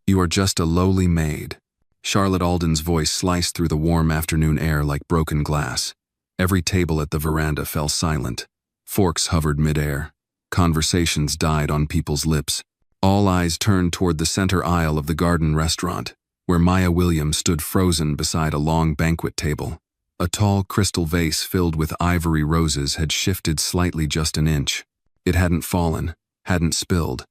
You are just a lowly maid." Charlotte Alden's voice sliced through the warm afternoon air like broken glass. Every table at the veranda fell silent. Forks hovered midair. Conversations died on people's lips. All eyes turned toward the center aisle of the garden restaurant, where Maya Williams stood frozen beside a long banquet table. A tall crystal vase filled with ivory roses had shifted slightly just an inch. It hadn't fallen, hadn't spilled,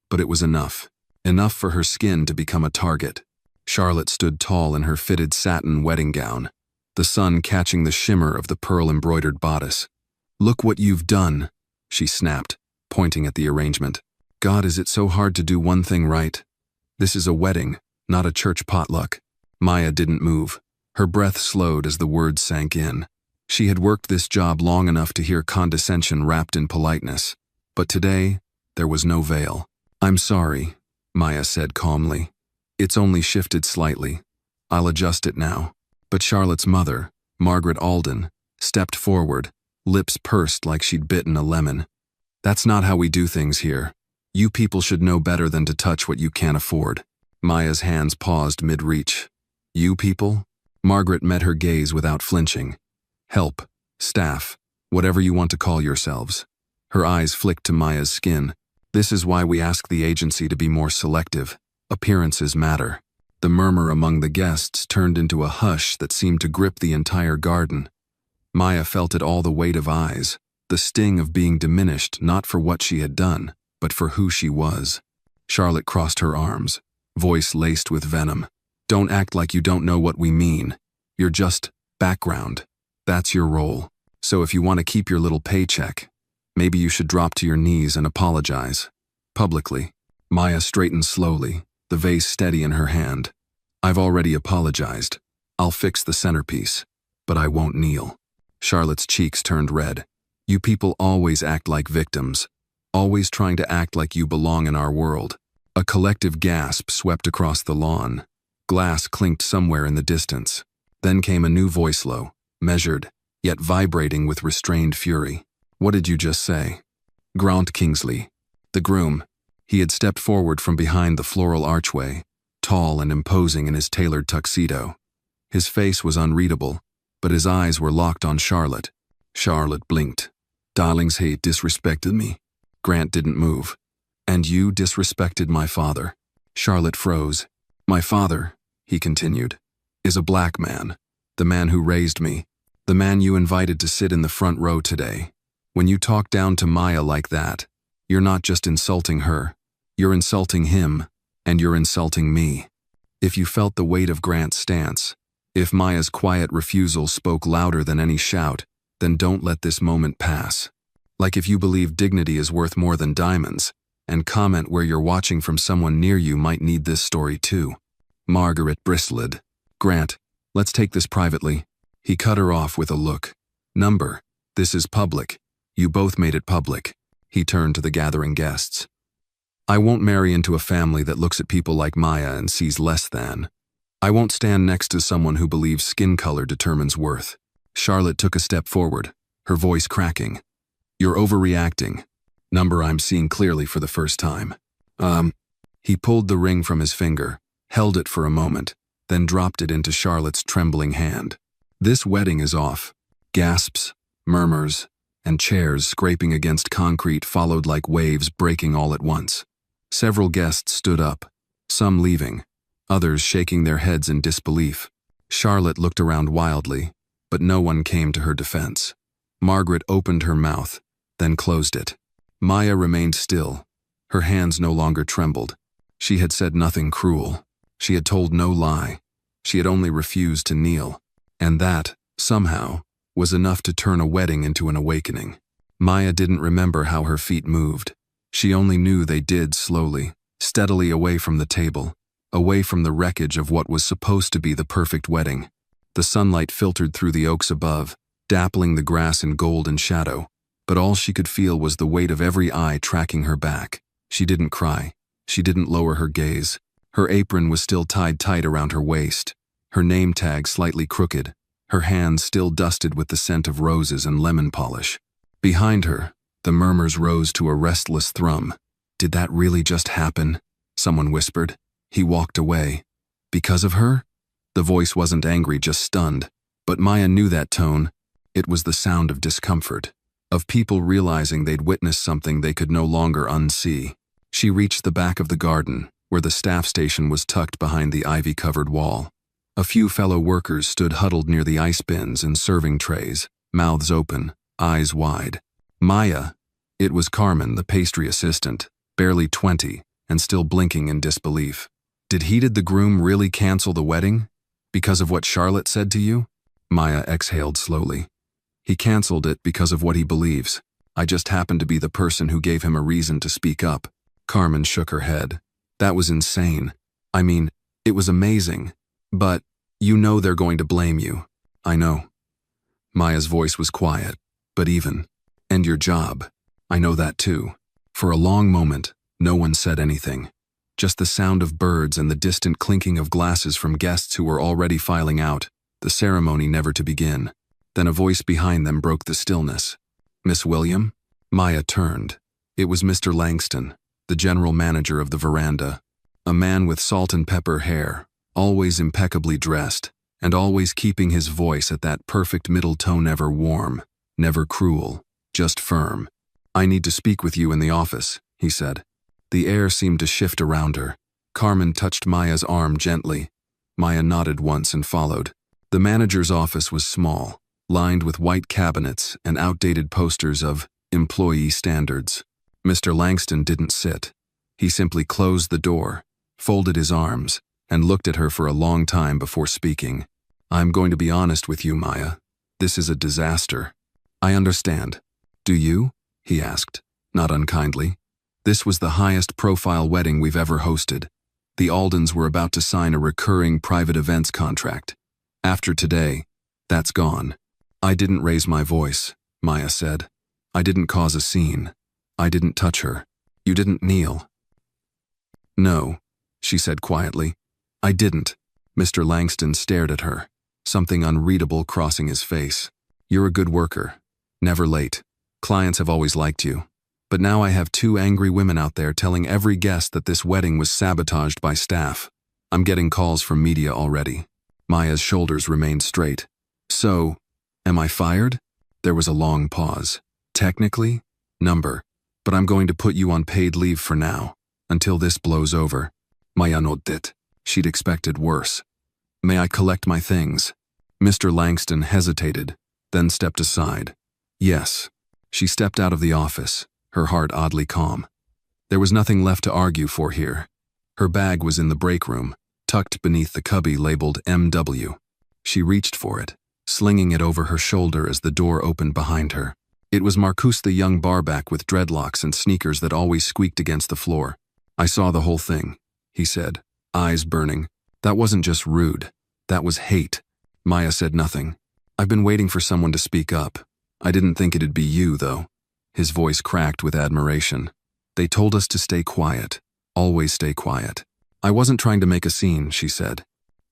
but it was enough. Enough for her skin to become a target. Charlotte stood tall in her fitted satin wedding gown, the sun catching the shimmer of the pearl-embroidered bodice. "Look what you've done," she snapped, pointing at the arrangement. "God, is it so hard to do one thing right? This is a wedding, not a church potluck." Maya didn't move. Her breath slowed as the words sank in. She had worked this job long enough to hear condescension wrapped in politeness. But today, there was no veil. "I'm sorry," Maya said calmly. "It's only shifted slightly. I'll adjust it now." But Charlotte's mother, Margaret Alden, stepped forward, lips pursed like she'd bitten a lemon. "That's not how we do things here. You people should know better than to touch what you can't afford." Maya's hands paused mid-reach. "You people?" Margaret met her gaze without flinching. "Help, staff, whatever you want to call yourselves." Her eyes flicked to Maya's skin. "This is why we ask the agency to be more selective. Appearances matter." The murmur among the guests turned into a hush that seemed to grip the entire garden. Maya felt it all, the weight of eyes, the sting of being diminished not for what she had done, but for who she was. Charlotte crossed her arms, voice laced with venom. "Don't act like you don't know what we mean. You're just background. That's your role. So if you want to keep your little paycheck, maybe you should drop to your knees and apologize. Publicly." Maya straightened slowly, the vase steady in her hand. "I've already apologized. I'll fix the centerpiece, but I won't kneel." Charlotte's cheeks turned red. "You people always act like victims, always trying to act like you belong in our world." A collective gasp swept across the lawn. Glass clinked somewhere in the distance. Then came a new voice, low, measured, yet vibrating with restrained fury. "What did you just say?" Grant Kingsley, the groom. He had stepped forward from behind the floral archway, tall and imposing in his tailored tuxedo. His face was unreadable, but his eyes were locked on Charlotte. Charlotte blinked. "Darlings hate disrespected me." Grant didn't move. "And you disrespected my father." Charlotte froze. "My father," he continued, "is a black man, the man who raised me, the man you invited to sit in the front row today. When you talk down to Maya like that, you're not just insulting her, you're insulting him, and you're insulting me." If you felt the weight of Grant's stance, if Maya's quiet refusal spoke louder than any shout, then don't let this moment pass. Like if you believe dignity is worth more than diamonds, and comment where you're watching from, someone near you might need this story too. Margaret bristled. "Grant, let's take this privately." He cut her off with a look. This is public. You both made it public." He turned to the gathering guests. "I won't marry into a family that looks at people like Maya and sees less than. I won't stand next to someone who believes skin color determines worth." Charlotte took a step forward, her voice cracking. "You're overreacting. I'm seeing clearly for the first time." He pulled the ring from his finger, held it for a moment, then dropped it into Charlotte's trembling hand. "This wedding is off." Gasps, murmurs, and chairs scraping against concrete followed like waves breaking all at once. Several guests stood up, some leaving, others shaking their heads in disbelief. Charlotte looked around wildly, but no one came to her defense. Margaret opened her mouth, then closed it. Maya remained still. Her hands no longer trembled. She had said nothing cruel. She had told no lie. She had only refused to kneel. And that, somehow, was enough to turn a wedding into an awakening. Maya didn't remember how her feet moved. She only knew they did slowly, steadily away from the table, away from the wreckage of what was supposed to be the perfect wedding. The sunlight filtered through the oaks above, dappling the grass in gold and shadow, but all she could feel was the weight of every eye tracking her back. She didn't cry. She didn't lower her gaze. Her apron was still tied tight around her waist, her name tag slightly crooked, her hands still dusted with the scent of roses and lemon polish. Behind her, the murmurs rose to a restless thrum. "Did that really just happen?" someone whispered. He walked away. Because of her? The voice wasn't angry, just stunned. But Maya knew that tone. It was the sound of discomfort, of people realizing they'd witnessed something they could no longer unsee. She reached the back of the garden, where the staff station was tucked behind the ivy-covered wall. A few fellow workers stood huddled near the ice bins and serving trays, mouths open, eyes wide. Maya, it was Carmen, the pastry assistant, barely 20, and still blinking in disbelief. Did the groom really cancel the wedding? Because of what Charlotte said to you? Maya exhaled slowly. He canceled it because of what he believes. I just happened to be the person who gave him a reason to speak up. Carmen shook her head. That was insane. I mean, it was amazing. But, you know they're going to blame you. I know. Maya's voice was quiet, but even. And your job. I know that too. For a long moment, no one said anything. Just the sound of birds and the distant clinking of glasses from guests who were already filing out, the ceremony never to begin. Then a voice behind them broke the stillness. Miss William? Maya turned. It was Mr. Langston, the general manager of the veranda. A man with salt and pepper hair, always impeccably dressed, and always keeping his voice at that perfect middle tone, never warm, never cruel, just firm. I need to speak with you in the office, he said. The air seemed to shift around her. Carmen touched Maya's arm gently. Maya nodded once and followed. The manager's office was small, lined with white cabinets and outdated posters of employee standards. Mr. Langston didn't sit. He simply closed the door, folded his arms, and looked at her for a long time before speaking. I'm going to be honest with you, Maya. This is a disaster. I understand. Do you? He asked, not unkindly. This was the highest profile wedding we've ever hosted. The Aldens were about to sign a recurring private events contract. After today, that's gone. I didn't raise my voice, Maya said. I didn't cause a scene. I didn't touch her. You didn't kneel. No, she said quietly. I didn't. Mr. Langston stared at her, something unreadable crossing his face. You're a good worker. Never late. Clients have always liked you. But now I have 2 angry women out there telling every guest that this wedding was sabotaged by staff. I'm getting calls from media already. Maya's shoulders remained straight. So, am I fired? There was a long pause. Technically, number. But I'm going to put you on paid leave for now, until this blows over. Maya nodded. She'd expected worse. May I collect my things? Mr. Langston hesitated, then stepped aside. Yes. She stepped out of the office, her heart oddly calm. There was nothing left to argue for here. Her bag was in the break room, tucked beneath the cubby labeled MW. She reached for it, slinging it over her shoulder as the door opened behind her. It was Marcus, the young barback with dreadlocks and sneakers that always squeaked against the floor. I saw the whole thing, he said, eyes burning. That wasn't just rude. That was hate. Maya said nothing. I've been waiting for someone to speak up. I didn't think it'd be you, though. His voice cracked with admiration. They told us to stay quiet. Always stay quiet. I wasn't trying to make a scene, she said.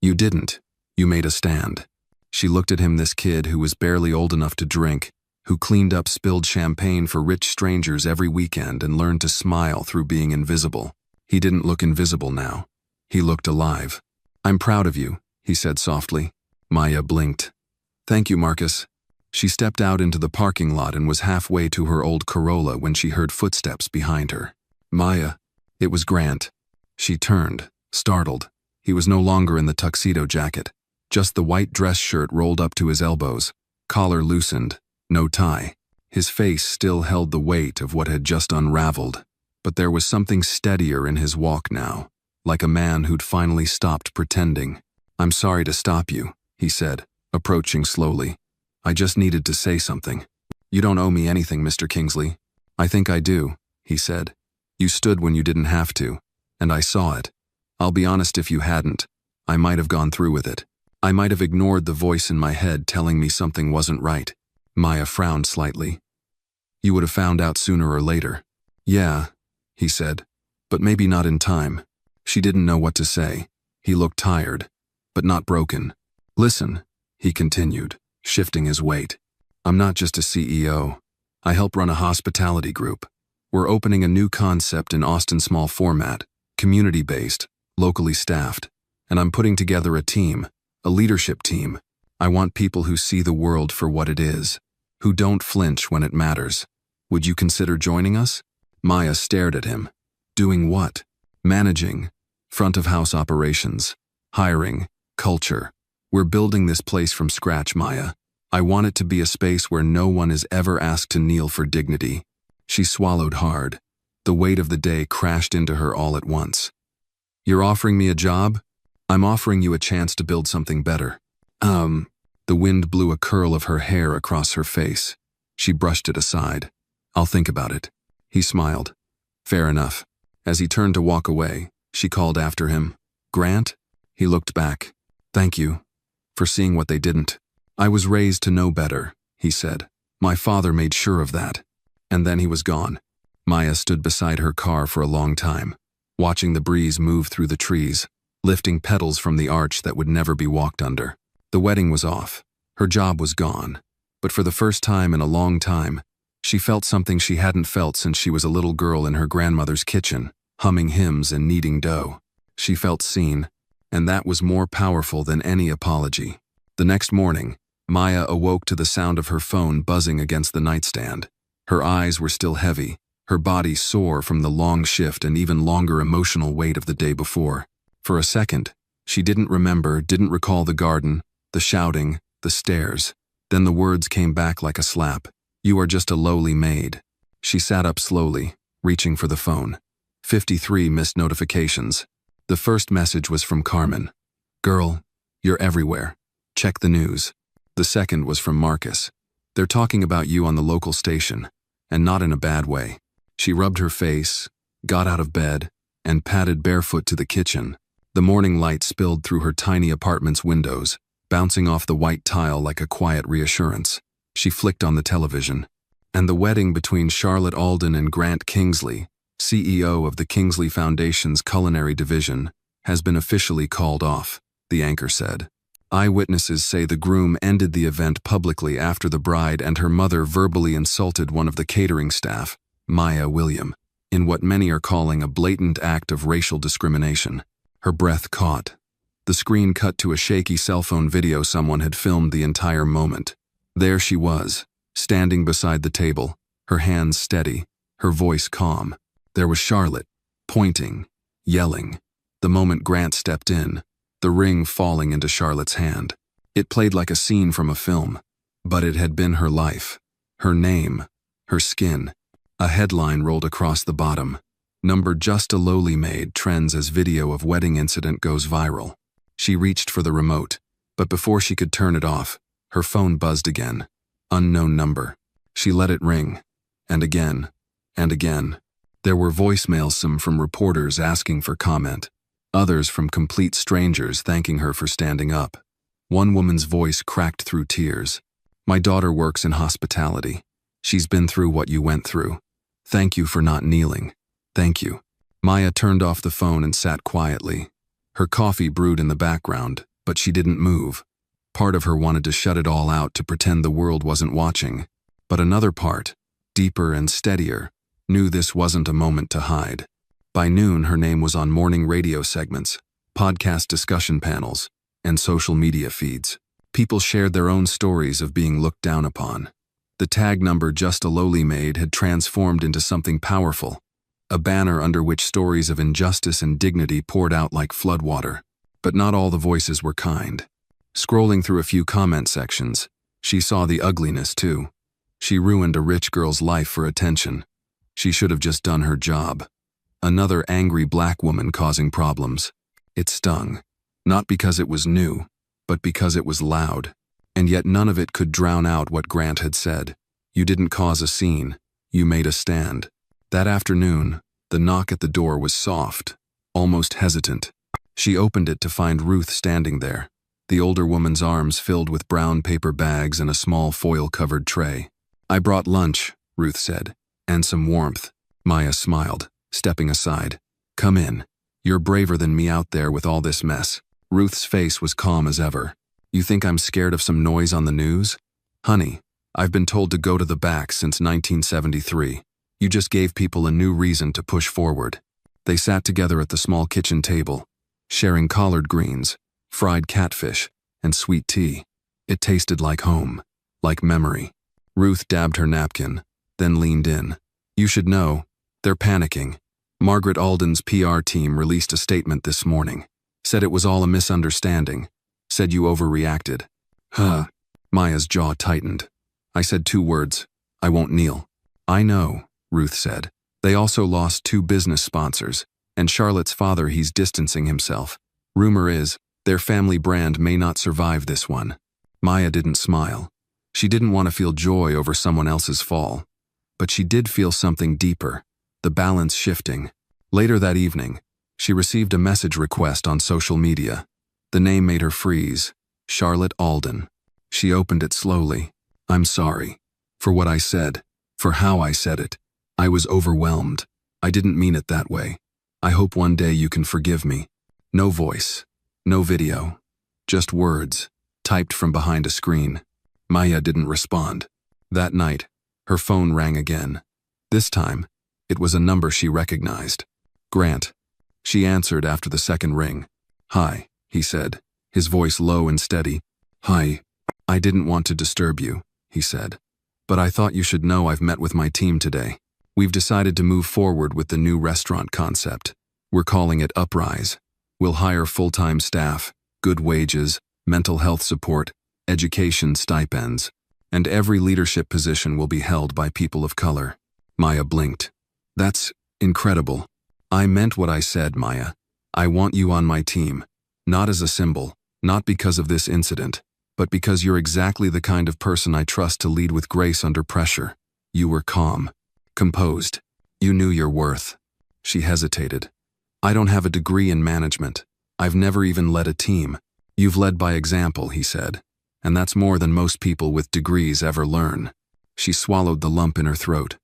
You didn't. You made a stand. She looked at him, this kid who was barely old enough to drink, who cleaned up spilled champagne for rich strangers every weekend and learned to smile through being invisible. He didn't look invisible now. He looked alive. I'm proud of you, he said softly. Maya blinked. Thank you, Marcus. She stepped out into the parking lot and was halfway to her old Corolla when she heard footsteps behind her. Maya. It was Grant. She turned, startled. He was no longer in the tuxedo jacket, just the white dress shirt rolled up to his elbows, collar loosened, no tie. His face still held the weight of what had just unraveled, but there was something steadier in his walk now, like a man who'd finally stopped pretending. I'm sorry to stop you, he said, approaching slowly. I just needed to say something. You don't owe me anything, Mr. Kingsley. I think I do, he said. You stood when you didn't have to, and I saw it. I'll be honest, if you hadn't, I might have gone through with it. I might have ignored the voice in my head telling me something wasn't right. Maya frowned slightly. You would have found out sooner or later. Yeah, he said, but maybe not in time. She didn't know what to say. He looked tired, but not broken. Listen, he continued, shifting his weight. I'm not just a CEO. I help run a hospitality group. We're opening a new concept in Austin, small format, community-based, locally staffed, and I'm putting together a team, a leadership team. I want people who see the world for what it is, who don't flinch when it matters. Would you consider joining us? Maya stared at him. Doing what? Managing, front-of-house operations, hiring, culture. We're building this place from scratch, Maya. I want it to be a space where no one is ever asked to kneel for dignity. She swallowed hard. The weight of the day crashed into her all at once. You're offering me a job? I'm offering you a chance to build something better. The wind blew a curl of her hair across her face. She brushed it aside. I'll think about it. He smiled. Fair enough. As he turned to walk away, she called after him. Grant? He looked back. Thank you for seeing what they didn't. I was raised to know better, he said. My father made sure of that. And then he was gone. Maya stood beside her car for a long time, watching the breeze move through the trees, lifting petals from the arch that would never be walked under. The wedding was off. Her job was gone. But for the first time in a long time, she felt something she hadn't felt since she was a little girl in her grandmother's kitchen, humming hymns and kneading dough. She felt seen, and that was more powerful than any apology. The next morning, Maya awoke to the sound of her phone buzzing against the nightstand. Her eyes were still heavy, her body sore from the long shift and even longer emotional weight of the day before. For a second, she didn't recall the garden, the shouting, the stares. Then the words came back like a slap. You are just a lowly maid. She sat up slowly, reaching for the phone. 53 missed notifications. The first message was from Carmen. Girl, you're everywhere. Check the news. The second was from Marcus. They're talking about you on the local station, and not in a bad way. She rubbed her face, got out of bed, and padded barefoot to the kitchen. The morning light spilled through her tiny apartment's windows, bouncing off the white tile like a quiet reassurance. She flicked on the television. And the wedding between Charlotte Alden and Grant Kingsley, CEO of the Kingsley Foundation's culinary division, has been officially called off, the anchor said. Eyewitnesses say the groom ended the event publicly after the bride and her mother verbally insulted one of the catering staff, Maya William, in what many are calling a blatant act of racial discrimination. Her breath caught. The screen cut to a shaky cell phone video someone had filmed the entire moment. There she was, standing beside the table, her hands steady, her voice calm. There was Charlotte, pointing, yelling. The moment Grant stepped in, the ring falling into Charlotte's hand. It played like a scene from a film, but it had been her life, her name, her skin. A headline rolled across the bottom. Number just a lowly maid trends as video of wedding incident goes viral. She reached for the remote, but before she could turn it off, her phone buzzed again. Unknown number. She let it ring. And again. And again. There were voicemails, some from reporters asking for comment, others from complete strangers thanking her for standing up. One woman's voice cracked through tears. My daughter works in hospitality. She's been through what you went through. Thank you for not kneeling. Thank you. Maya turned off the phone and sat quietly. Her coffee brewed in the background, but she didn't move. Part of her wanted to shut it all out to pretend the world wasn't watching. But another part, deeper and steadier, knew this wasn't a moment to hide. By noon, her name was on morning radio segments, podcast discussion panels, and social media feeds. People shared their own stories of being looked down upon. The tag number Just a Lowly Maid had transformed into something powerful, a banner under which stories of injustice and dignity poured out like floodwater. But not all the voices were kind. Scrolling through a few comment sections, she saw the ugliness too. She ruined a rich girl's life for attention. She should have just done her job. Another angry black woman causing problems. It stung. Not because it was new, but because it was loud. And yet none of it could drown out what Grant had said. You didn't cause a scene. You made a stand. That afternoon, the knock at the door was soft, almost hesitant. She opened it to find Ruth standing there, the older woman's arms filled with brown paper bags and a small foil-covered tray. I brought lunch, Ruth said, and some warmth. Maya smiled, stepping aside. Come in. You're braver than me out there with all this mess. Ruth's face was calm as ever. You think I'm scared of some noise on the news? Honey, I've been told to go to the back since 1973. You just gave people a new reason to push forward. They sat together at the small kitchen table, sharing collard greens, fried catfish, and sweet tea. It tasted like home, like memory. Ruth dabbed her napkin, then leaned in. You should know, they're panicking. Margaret Alden's PR team released a statement this morning. Said it was all a misunderstanding. Said you overreacted. Huh. Maya's jaw tightened. I said 2 words. I won't kneel. I know, Ruth said. They also lost 2 business sponsors, and Charlotte's father, he's distancing himself. Rumor is, their family brand may not survive this one. Maya didn't smile. She didn't want to feel joy over someone else's fall. But she did feel something deeper, the balance shifting. Later that evening, she received a message request on social media. The name made her freeze. Charlotte Alden. She opened it slowly. I'm sorry. For what I said. For how I said it. I was overwhelmed. I didn't mean it that way. I hope one day you can forgive me. No voice. No video. Just words, typed from behind a screen. Maya didn't respond. That night, her phone rang again. This time, it was a number she recognized. Grant. She answered after the second ring. Hi, he said, his voice low and steady. Hi. I didn't want to disturb you, he said. But I thought you should know I've met with my team today. We've decided to move forward with the new restaurant concept. We're calling it Uprise. We'll hire full-time staff, good wages, mental health support, education stipends, and every leadership position will be held by people of color. Maya blinked. That's incredible. I meant what I said, Maya. I want you on my team, not as a symbol, not because of this incident, but because you're exactly the kind of person I trust to lead with grace under pressure. You were calm, composed. You knew your worth. She hesitated. I don't have a degree in management. I've never even led a team. You've led by example, he said, and that's more than most people with degrees ever learn. She swallowed the lump in her throat.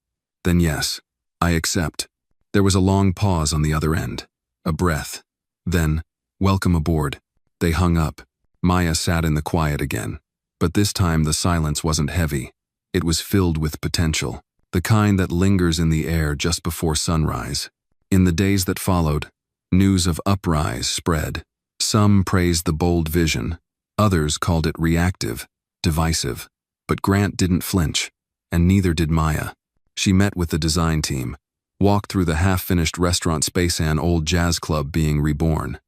Then yes, I accept. There was a long pause on the other end, a breath. Then, welcome aboard. They hung up. Maya sat in the quiet again. But this time the silence wasn't heavy. It was filled with potential, the kind that lingers in the air just before sunrise. In the days that followed, news of Uprise spread. Some praised the bold vision. Others called it reactive, divisive. But Grant didn't flinch, and neither did Maya. She met with the design team, walked through the half-finished restaurant space, an old jazz club being reborn.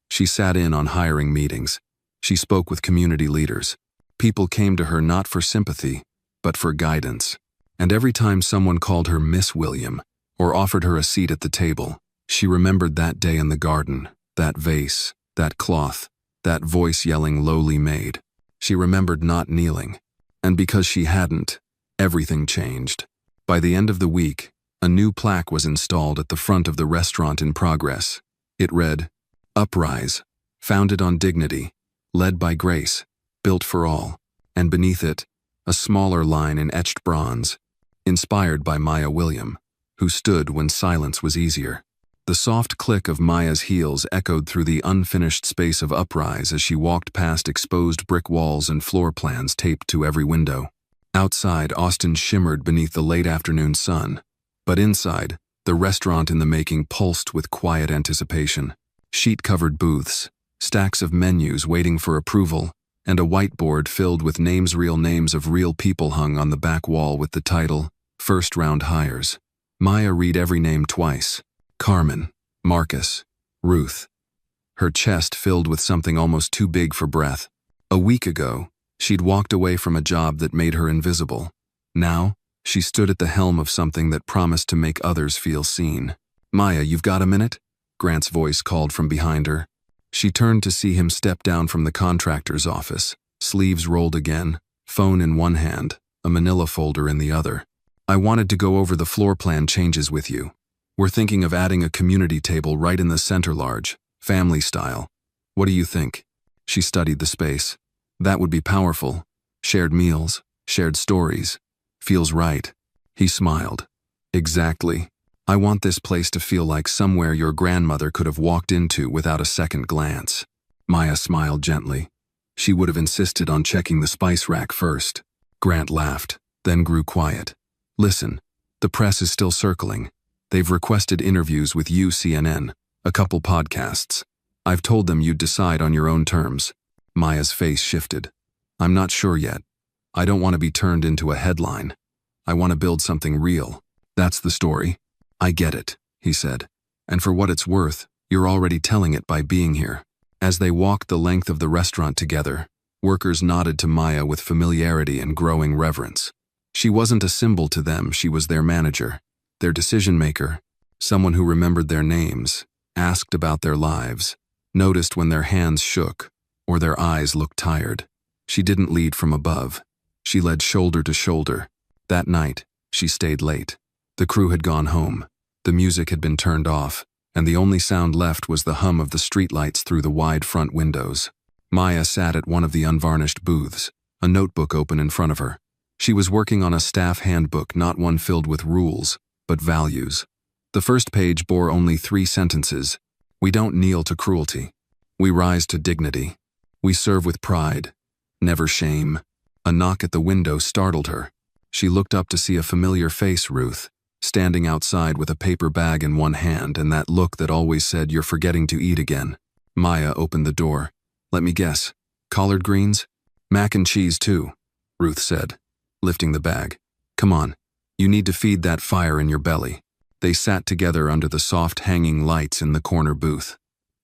She sat in on hiring meetings. She spoke with community leaders. People came to her not for sympathy, but for guidance. And every time someone called her Miss William, or offered her a seat at the table, she remembered that day in the garden, that vase, that cloth, that voice yelling lowly Maid. She remembered not kneeling. And because she hadn't, everything changed. By the end of the week, a new plaque was installed at the front of the restaurant in progress. It read, Uprise, founded on dignity, led by grace, built for all. And beneath it, a smaller line in etched bronze, inspired by Maya William, who stood when silence was easier. The soft click of Maya's heels echoed through the unfinished space of Uprise as she walked past exposed brick walls and floor plans taped to every window. Outside, Austin shimmered beneath the late afternoon sun, but inside, the restaurant in the making pulsed with quiet anticipation. Sheet-covered booths, stacks of menus waiting for approval, and a whiteboard filled with real names of real people hung on the back wall with the title, First Round Hires. Maya read every name twice. Carmen, Marcus, Ruth. Her chest filled with something almost too big for breath. A week ago, she'd walked away from a job that made her invisible. Now, she stood at the helm of something that promised to make others feel seen. Maya, you've got a minute? Grant's voice called from behind her. She turned to see him step down from the contractor's office, sleeves rolled again, phone in one hand, a manila folder in the other. I wanted to go over the floor plan changes with you. We're thinking of adding a community table right in the center, large, family style. What do you think? She studied the space. That would be powerful. Shared meals, shared stories. Feels right. He smiled. Exactly. I want this place to feel like somewhere your grandmother could have walked into without a second glance. Maya smiled gently. She would have insisted on checking the spice rack first. Grant laughed, then grew quiet. Listen, the press is still circling. They've requested interviews with you, CNN, a couple podcasts. I've told them you'd decide on your own terms. Maya's face shifted. I'm not sure yet. I don't want to be turned into a headline. I want to build something real. That's the story. I get it, he said. And for what it's worth, you're already telling it by being here. As they walked the length of the restaurant together, workers nodded to Maya with familiarity and growing reverence. She wasn't a symbol to them, she was their manager, their decision-maker, someone who remembered their names, asked about their lives, noticed when their hands shook or their eyes looked tired. She didn't lead from above. She led shoulder to shoulder. That night, she stayed late. The crew had gone home. The music had been turned off, and the only sound left was the hum of the streetlights through the wide front windows. Maya sat at one of the unvarnished booths, a notebook open in front of her. She was working on a staff handbook, not one filled with rules, but values. The first page bore only 3 sentences. We don't kneel to cruelty. We rise to dignity. We serve with pride, never shame. A knock at the window startled her. She looked up to see a familiar face, Ruth, standing outside with a paper bag in one hand and that look that always said, "You're forgetting to eat again." Maya opened the door. "Let me guess. Collard greens? Mac and cheese too," Ruth said, lifting the bag. "Come on. You need to feed that fire in your belly." They sat together under the soft hanging lights in the corner booth.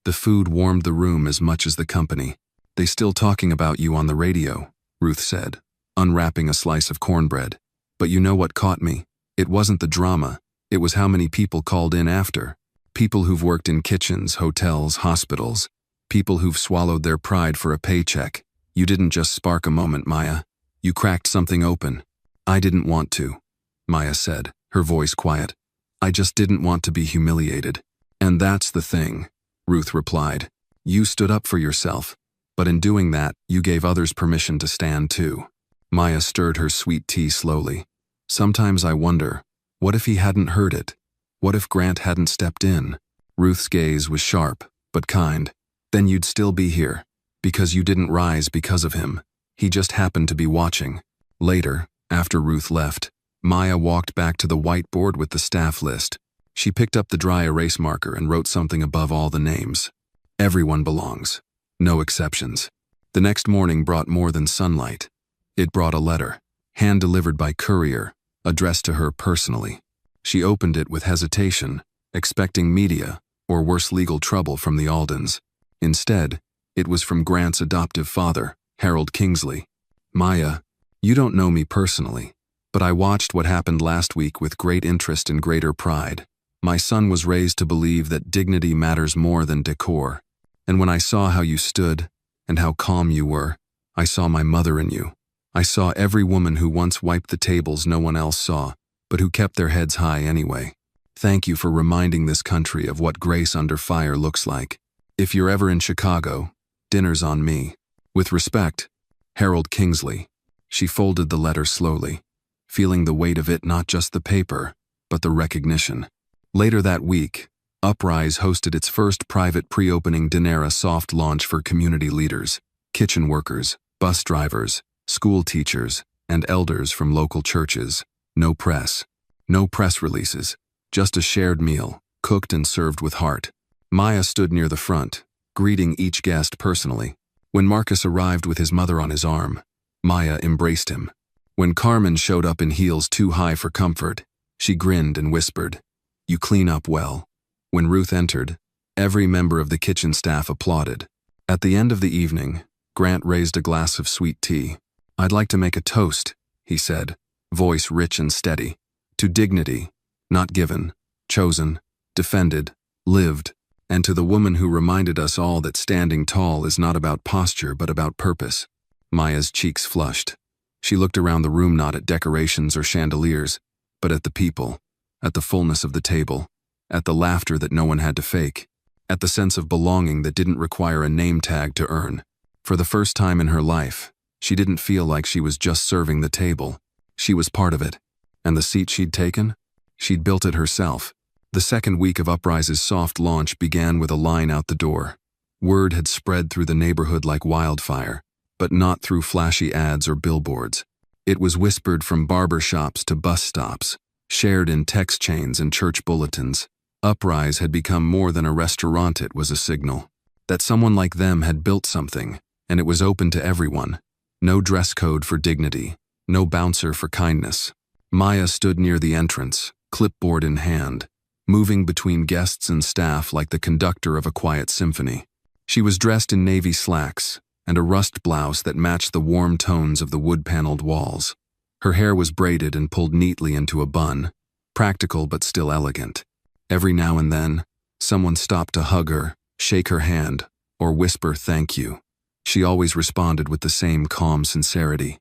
The food warmed the room as much as the company. "They still talking about you on the radio," Ruth said, unwrapping a slice of cornbread. "But you know what caught me? It wasn't the drama. It was how many people called in after. People who've worked in kitchens, hotels, hospitals. People who've swallowed their pride for a paycheck. You didn't just spark a moment, Maya. You cracked something open." "I didn't want to," Maya said, her voice quiet. "I just didn't want to be humiliated." "And that's the thing," Ruth replied. "You stood up for yourself, but in doing that, you gave others permission to stand too." Maya stirred her sweet tea slowly. "Sometimes I wonder, what if he hadn't heard it? What if Grant hadn't stepped in?" Ruth's gaze was sharp, but kind. "Then you'd still be here, because you didn't rise because of him. He just happened to be watching." Later, after Ruth left, Maya walked back to the whiteboard with the staff list. She picked up the dry erase marker and wrote something above all the names. Everyone belongs. No exceptions. The next morning brought more than sunlight. It brought a letter, hand-delivered by courier, addressed to her personally. She opened it with hesitation, expecting media or worse legal trouble from the Aldens. Instead, it was from Grant's adoptive father, Harold Kingsley. "Maya, you don't know me personally, but I watched what happened last week with great interest and greater pride. My son was raised to believe that dignity matters more than decor. And when I saw how you stood and how calm you were, I saw my mother in you. I saw every woman who once wiped the tables no one else saw, but who kept their heads high anyway. Thank you for reminding this country of what grace under fire looks like. If you're ever in Chicago, dinner's on me. With respect, Harold Kingsley." She folded the letter slowly, feeling the weight of it, not just the paper, but the recognition. Later that week, Uprise hosted its first private pre-opening dinner, a soft launch for community leaders, kitchen workers, bus drivers, school teachers, and elders from local churches. No press. No press releases. Just a shared meal, cooked and served with heart. Maya stood near the front, greeting each guest personally. When Marcus arrived with his mother on his arm, Maya embraced him. When Carmen showed up in heels too high for comfort, she grinned and whispered, "You clean up well." When Ruth entered, every member of the kitchen staff applauded. At the end of the evening, Grant raised a glass of sweet tea. "I'd like to make a toast," he said, voice rich and steady, "to dignity, not given, chosen, defended, lived, and to the woman who reminded us all that standing tall is not about posture but about purpose." Maya's cheeks flushed. She looked around the room, not at decorations or chandeliers, but at the people, at the fullness of the table, at the laughter that no one had to fake, at the sense of belonging that didn't require a name tag to earn. For the first time in her life, she didn't feel like she was just serving the table. She was part of it. And the seat she'd taken? She'd built it herself. The second week of Uprise's soft launch began with a line out the door. Word had spread through the neighborhood like wildfire, but not through flashy ads or billboards. It was whispered from barber shops to bus stops, shared in text chains and church bulletins. Uprise had become more than a restaurant, it was a signal. that someone like them had built something, and it was open to everyone. No dress code for dignity, no bouncer for kindness. Maya stood near the entrance, clipboard in hand, moving between guests and staff like the conductor of a quiet symphony. She was dressed in navy slacks and a rust blouse that matched the warm tones of the wood-paneled walls. Her hair was braided and pulled neatly into a bun, practical but still elegant. Every now and then, someone stopped to hug her, shake her hand, or whisper thank you. She always responded with the same calm sincerity.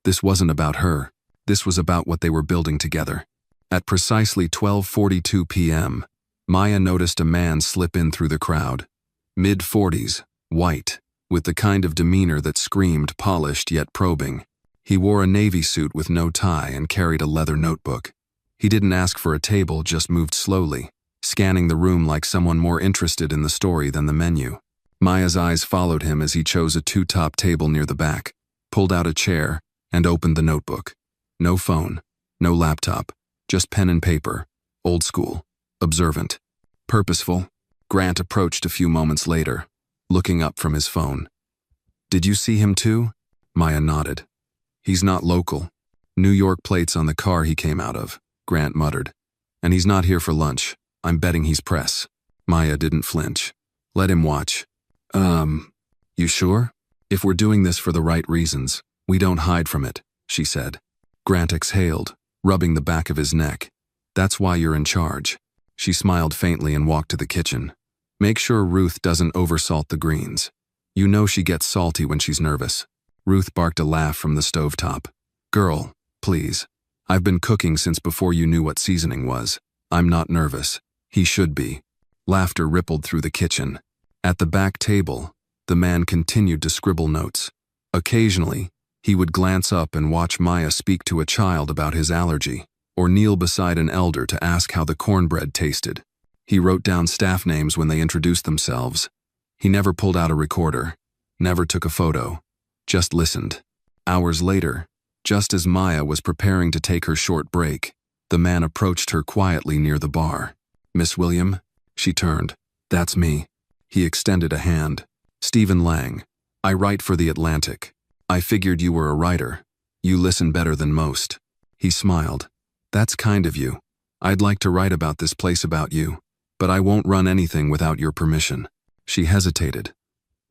This wasn't about her. This was about what they were building together. At precisely 12:42 p.m., Maya noticed a man slip in through the crowd. Mid-40s, white, with the kind of demeanor that screamed polished yet probing. He wore a navy suit with no tie and carried a leather notebook. He didn't ask for a table, just moved slowly, scanning the room like someone more interested in the story than the menu. Maya's eyes followed him as he chose a two-top table near the back, pulled out a chair, and opened the notebook. No phone, no laptop, just pen and paper, old school, observant, purposeful. Grant approached a few moments later, looking up from his phone. "Did you see him too?" Maya nodded. "He's not local. New York plates on the car he came out of," Grant muttered. "And he's not here for lunch. I'm betting he's press." Maya didn't flinch. "Let him watch." You sure? If we're doing this for the right reasons, we don't hide from it," she said. Grant exhaled, rubbing the back of his neck. "That's why you're in charge." She smiled faintly and walked to the kitchen. "Make sure Ruth doesn't oversalt the greens. You know she gets salty when she's nervous." Ruth barked a laugh from the stovetop. "Girl, please. I've been cooking since before you knew what seasoning was. I'm not nervous. He should be." Laughter rippled through the kitchen. At the back table, the man continued to scribble notes. Occasionally, he would glance up and watch Maya speak to a child about his allergy, or kneel beside an elder to ask how the cornbread tasted. He wrote down staff names when they introduced themselves. He never pulled out a recorder, never took a photo, just listened. Hours later, just as Maya was preparing to take her short break, the man approached her quietly near the bar. "Miss William?" She turned. "That's me." He extended a hand. "Stephen Lang. I write for The Atlantic. I figured you were a writer. You listen better than most." He smiled. "That's kind of you. I'd like to write about this place about you, but I won't run anything without your permission." She hesitated.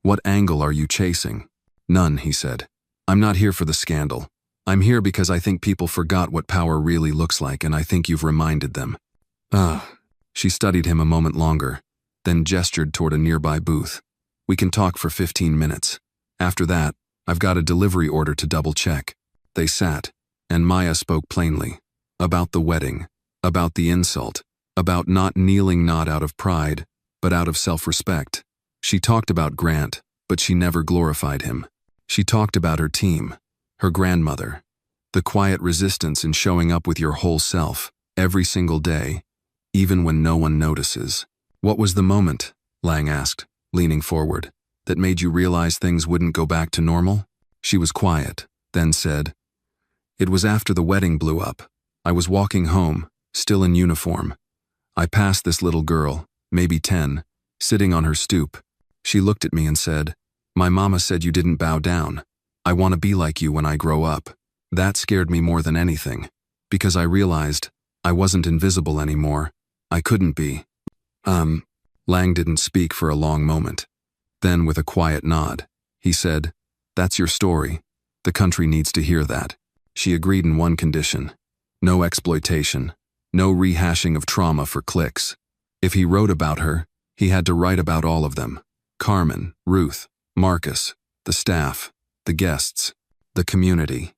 "What angle are you chasing?" "None," he said. "I'm not here for the scandal. I'm here because I think people forgot what power really looks like, and I think you've reminded them." She studied him a moment longer, then gestured toward a nearby booth. "We can talk for 15 minutes. After that, I've got a delivery order to double-check." They sat, and Maya spoke plainly. About the wedding, about the insult, about not kneeling not out of pride, but out of self-respect. She talked about Grant, but she never glorified him. She talked about her team, her grandmother, the quiet resistance in showing up with your whole self, every single day, even when no one notices. "What was the moment," Lang asked, leaning forward, "that made you realize things wouldn't go back to normal?" She was quiet, then said, "It was after the wedding blew up. I was walking home, still in uniform. I passed this little girl, maybe 10, sitting on her stoop. She looked at me and said, 'My mama said you didn't bow down. I want to be like you when I grow up.' That scared me more than anything, because I realized I wasn't invisible anymore. I couldn't be." Lang didn't speak for a long moment. Then, with a quiet nod, he said, "That's your story. The country needs to hear that." She agreed in one condition: no exploitation, no rehashing of trauma for clicks. If he wrote about her, he had to write about all of them: Carmen, Ruth, Marcus, the staff, the guests, the community.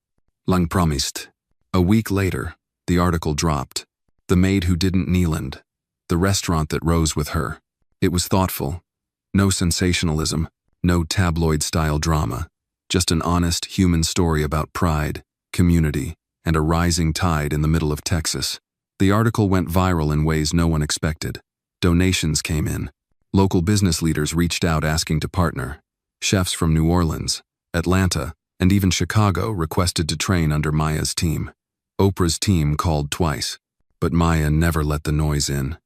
Lang promised. A week later, the article dropped. The maid who didn't kneeland. The restaurant that rose with her. It was thoughtful. No sensationalism, no tabloid-style drama. Just an honest, human story about pride, community, and a rising tide in the middle of Texas. The article went viral in ways no one expected. Donations came in. Local business leaders reached out asking to partner. Chefs from New Orleans, Atlanta, and even Chicago requested to train under Maya's team. Oprah's team called twice, but Maya never let the noise in.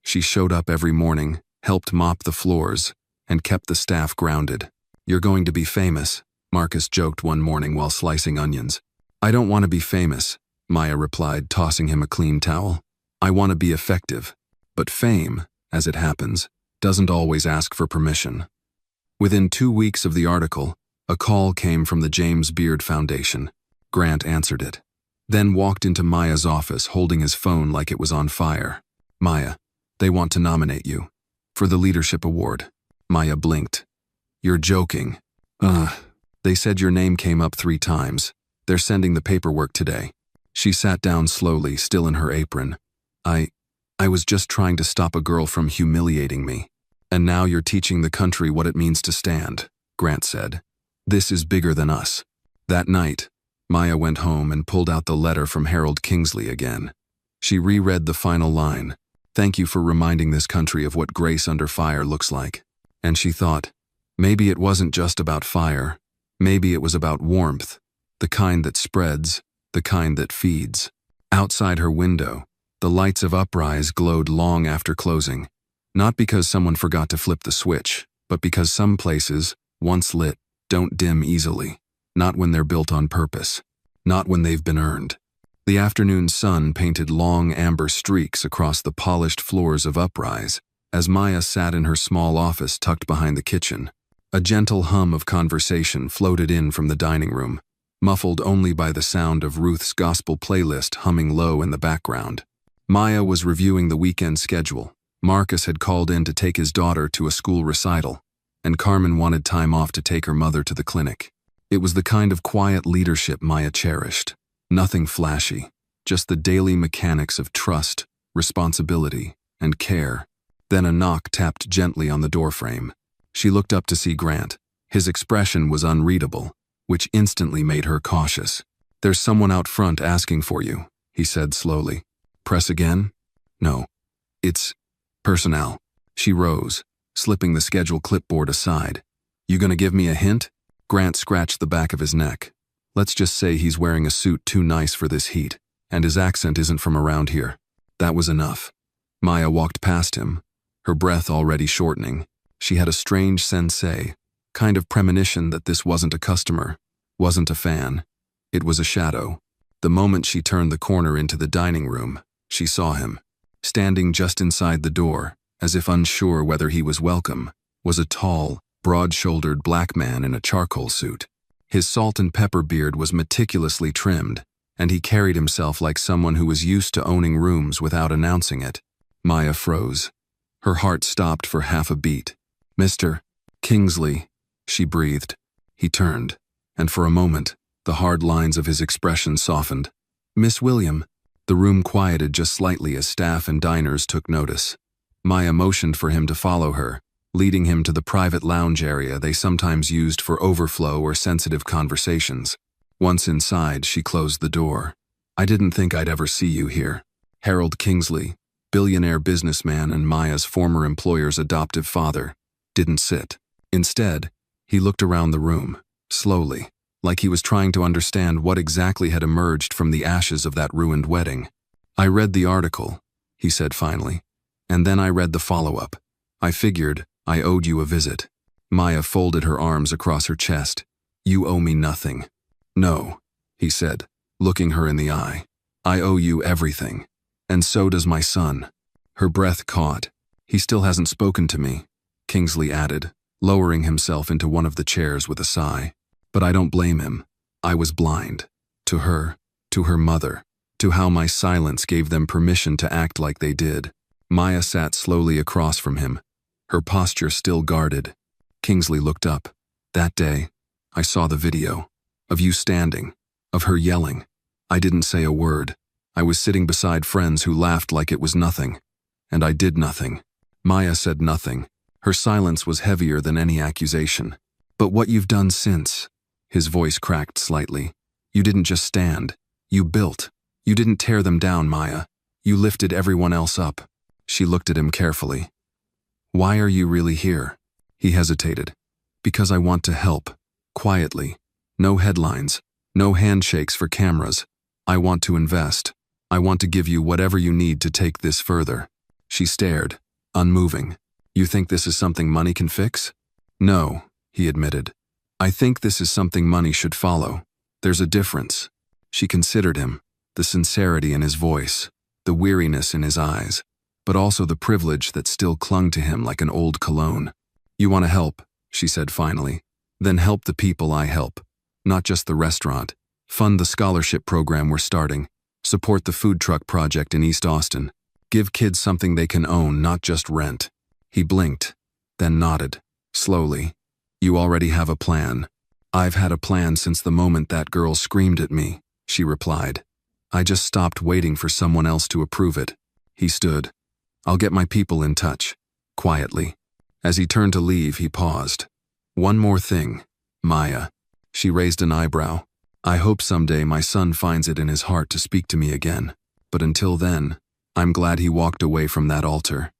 She showed up every morning, helped mop the floors, and kept the staff grounded. "You're going to be famous," Marcus joked one morning while slicing onions. "I don't want to be famous," Maya replied, tossing him a clean towel. "I want to be effective. But fame, as it happens, doesn't always ask for permission." Within 2 weeks of the article, a call came from the James Beard Foundation. Grant answered it, then walked into Maya's office holding his phone like it was on fire. "Maya, they want to nominate you for the Leadership Award." Maya blinked. "You're joking." They said your name came up 3 times. They're sending the paperwork today." She sat down slowly, still in her apron. I was just trying to stop a girl from humiliating me. "And now you're teaching the country what it means to stand," Grant said. "This is bigger than us." That night, Maya went home and pulled out the letter from Harold Kingsley again. She reread the final line, "Thank you for reminding this country of what grace under fire looks like." And she thought, maybe it wasn't just about fire. Maybe it was about warmth, the kind that spreads, the kind that feeds. Outside her window, the lights of Uprise glowed long after closing, not because someone forgot to flip the switch, but because some places, once lit, don't dim easily, not when they're built on purpose, not when they've been earned. The afternoon sun painted long amber streaks across the polished floors of Uprise as Maya sat in her small office tucked behind the kitchen. A gentle hum of conversation floated in from the dining room, muffled only by the sound of Ruth's gospel playlist humming low in the background. Maya was reviewing the weekend schedule. Marcus had called in to take his daughter to a school recital, and Carmen wanted time off to take her mother to the clinic. It was the kind of quiet leadership Maya cherished. Nothing flashy, just the daily mechanics of trust, responsibility, and care. Then a knock tapped gently on the doorframe. She looked up to see Grant. His expression was unreadable, which instantly made her cautious. "There's someone out front asking for you," he said slowly. "Press again?" "No. It's personnel." She rose, slipping the schedule clipboard aside. "You gonna give me a hint?" Grant scratched the back of his neck. "Let's just say he's wearing a suit too nice for this heat, and his accent isn't from around here." That was enough. Maya walked past him, her breath already shortening. She had a strange kind of premonition that this wasn't a customer, wasn't a fan. It was a shadow. The moment she turned the corner into the dining room, she saw him. Standing just inside the door, as if unsure whether he was welcome, was a tall, broad-shouldered black man in a charcoal suit. His salt and pepper beard was meticulously trimmed, and he carried himself like someone who was used to owning rooms without announcing it. Maya froze. Her heart stopped for half a beat. "Mr. Kingsley," she breathed. He turned, and for a moment, the hard lines of his expression softened. "Miss William." The room quieted just slightly as staff and diners took notice. Maya motioned for him to follow her, leading him to the private lounge area they sometimes used for overflow or sensitive conversations. Once inside, she closed the door. "I didn't think I'd ever see you here." Harold Kingsley, billionaire businessman and Maya's former employer's adoptive father, didn't sit. Instead, he looked around the room, slowly, like he was trying to understand what exactly had emerged from the ashes of that ruined wedding. "I read the article," he said finally, "and then I read the follow-up. I figured I owed you a visit." Maya folded her arms across her chest. "You owe me nothing." "No," he said, looking her in the eye. "I owe you everything. And so does my son." Her breath caught. "He still hasn't spoken to me," Kingsley added, lowering himself into one of the chairs with a sigh. "But I don't blame him. I was blind. To her, to her mother, to how my silence gave them permission to act like they did." Maya sat slowly across from him, her posture still guarded. Kingsley looked up. "That day, I saw the video. Of you standing. Of her yelling. I didn't say a word. I was sitting beside friends who laughed like it was nothing. And I did nothing." Maya said nothing. Her silence was heavier than any accusation. "But what you've done since," his voice cracked slightly. "You didn't just stand. You built. You didn't tear them down, Maya. You lifted everyone else up." She looked at him carefully. "Why are you really here?" He hesitated. "Because I want to help. Quietly. No headlines. No handshakes for cameras. I want to invest. I want to give you whatever you need to take this further." She stared, unmoving. You think this is something money can fix? No, he admitted. I think this is something money should follow. There's a difference. She considered him, the sincerity in his voice, the weariness in his eyes, but also the privilege that still clung to him like an old cologne. You want to help, she said finally. Then help the people I help. Not just the restaurant. Fund the scholarship program we're starting. Support the food truck project in East Austin. Give kids something they can own, not just rent. He blinked, then nodded, slowly. You already have a plan. I've had a plan since the moment that girl screamed at me, she replied. I just stopped waiting for someone else to approve it. He stood. I'll get my people in touch, quietly. As he turned to leave, he paused. One more thing, Maya. She raised an eyebrow. I hope someday my son finds it in his heart to speak to me again. But until then, I'm glad he walked away from that altar.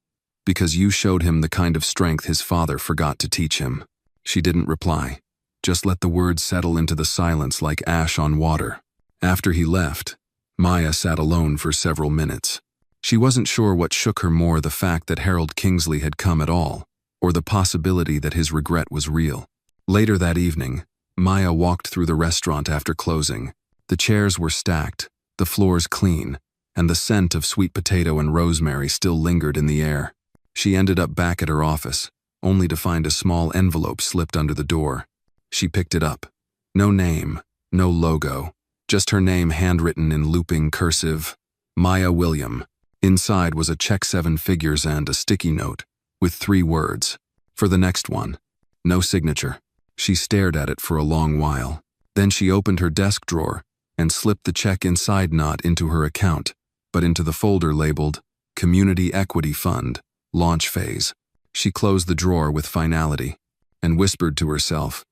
Because you showed him the kind of strength his father forgot to teach him. She didn't reply. Just let the words settle into the silence like ash on water. After he left, Maya sat alone for several minutes. She wasn't sure what shook her more, the fact that Harold Kingsley had come at all, or the possibility that his regret was real. Later that evening, Maya walked through the restaurant after closing. The chairs were stacked, the floors clean, and the scent of sweet potato and rosemary still lingered in the air. She ended up back at her office, only to find a small envelope slipped under the door. She picked it up. No name, no logo, just her name handwritten in looping cursive. Maya William. Inside was a check 7 figures and a sticky note, with 3 words. For the next one. No signature. She stared at it for a long while. Then she opened her desk drawer and slipped the check inside, not into her account, but into the folder labeled Community Equity Fund, Launch Phase. She closed the drawer with finality and whispered to herself,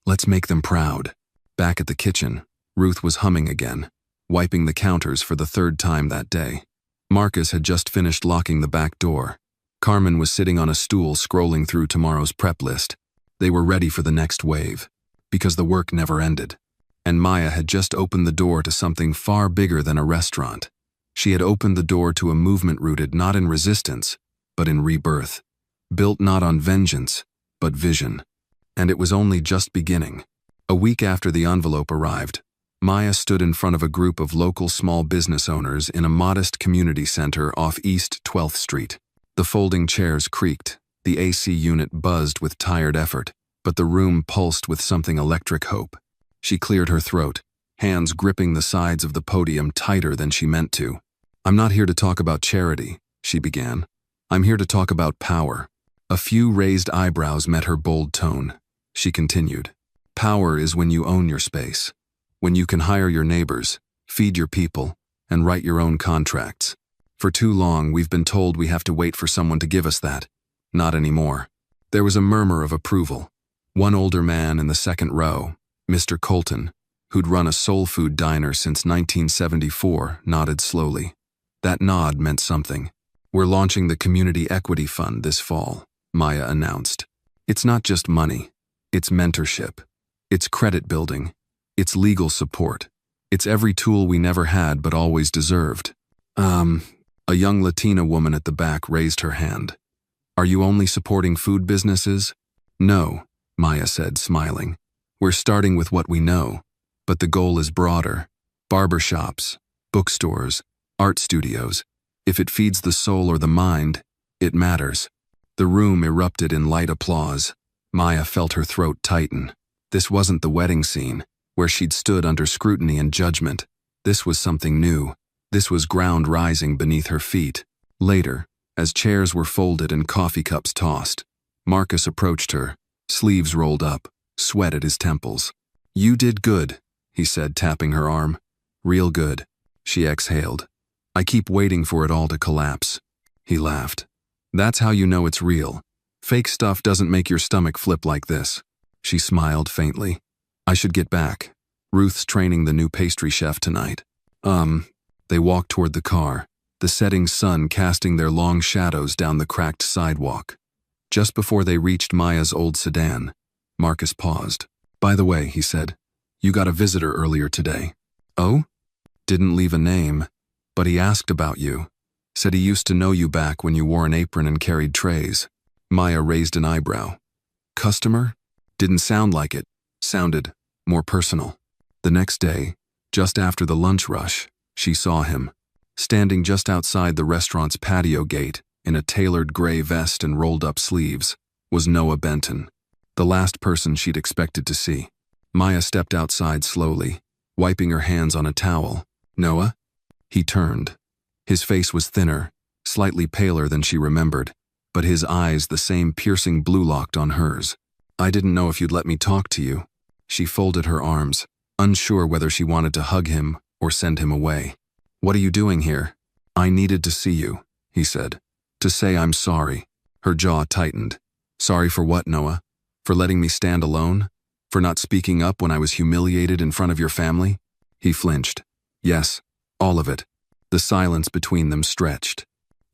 let's make them proud. Back at the kitchen, Ruth was humming again, wiping the counters for the 3rd time that day. Marcus had just finished locking the back door. Carmen was sitting on a stool scrolling through tomorrow's prep list. They were ready for the next wave, because the work never ended. And Maya had just opened the door to something far bigger than a restaurant. She had opened the door to a movement rooted not in resistance, but in rebirth. Built not on vengeance, but vision. And it was only just beginning. A week after the envelope arrived, Maya stood in front of a group of local small business owners in a modest community center off East 12th Street. The folding chairs creaked, the AC unit buzzed with tired effort, but the room pulsed with something electric hope. She cleared her throat, hands gripping the sides of the podium tighter than she meant to. I'm not here to talk about charity, she began. I'm here to talk about power. A few raised eyebrows met her bold tone. She continued. Power is when you own your space. When you can hire your neighbors, feed your people, and write your own contracts. For too long, we've been told we have to wait for someone to give us that. Not anymore. There was a murmur of approval. One older man in the second row, Mr. Colton, who'd run a soul food diner since 1974, nodded slowly. That nod meant something. We're launching the Community Equity Fund this fall, Maya announced. It's not just money. It's mentorship. It's credit building. It's legal support. It's every tool we never had but always deserved. A young Latina woman at the back raised her hand. Are you only supporting food businesses? No, Maya said, smiling. We're starting with what we know, but the goal is broader. Barbershops, bookstores, art studios. If it feeds the soul or the mind, it matters. The room erupted in light applause. Maya felt her throat tighten. This wasn't the wedding scene, where she'd stood under scrutiny and judgment. This was something new. This was ground rising beneath her feet. Later, as chairs were folded and coffee cups tossed, Marcus approached her, sleeves rolled up, sweat at his temples. You did good, he said, tapping her arm. Real good, she exhaled. I keep waiting for it all to collapse. He laughed. That's how you know it's real. Fake stuff doesn't make your stomach flip like this. She smiled faintly. I should get back. Ruth's training the new pastry chef tonight. They walked toward the car, the setting sun casting their long shadows down the cracked sidewalk. Just before they reached Maya's old sedan, Marcus paused. By the way, he said, you got a visitor earlier today. Oh? Didn't leave a name, but he asked about you. Said he used to know you back when you wore an apron and carried trays. Maya raised an eyebrow. Customer? Didn't sound like it. Sounded more personal. The next day, just after the lunch rush, she saw him, standing just outside the restaurant's patio gate in a tailored gray vest and rolled-up sleeves, was Noah Benton, the last person she'd expected to see. Maya stepped outside slowly, wiping her hands on a towel. Noah? He turned. His face was thinner, slightly paler than she remembered, but his eyes the same piercing blue locked on hers. I didn't know if you'd let me talk to you. She folded her arms, unsure whether she wanted to hug him or send him away. What are you doing here? I needed to see you, he said. To say I'm sorry. Her jaw tightened. Sorry for what, Noah? For letting me stand alone? For not speaking up when I was humiliated in front of your family? He flinched. Yes, all of it. The silence between them stretched.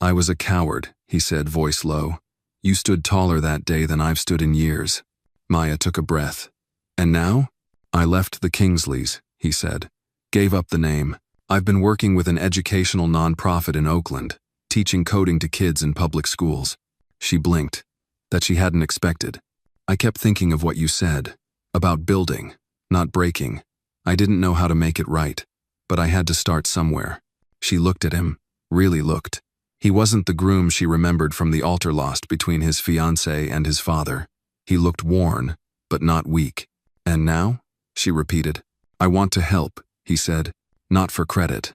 I was a coward, he said, voice low. You stood taller that day than I've stood in years. Maya took a breath. And now? I left the Kingsleys, he said. Gave up the name. I've been working with an educational nonprofit in Oakland, teaching coding to kids in public schools. She blinked. That she hadn't expected. I kept thinking of what you said. About building, not breaking. I didn't know how to make it right, but I had to start somewhere. She looked at him, really looked. He wasn't the groom she remembered from the altar lost between his fiancé and his father. He looked worn, but not weak. And now? She repeated. I want to help, he said, not for credit.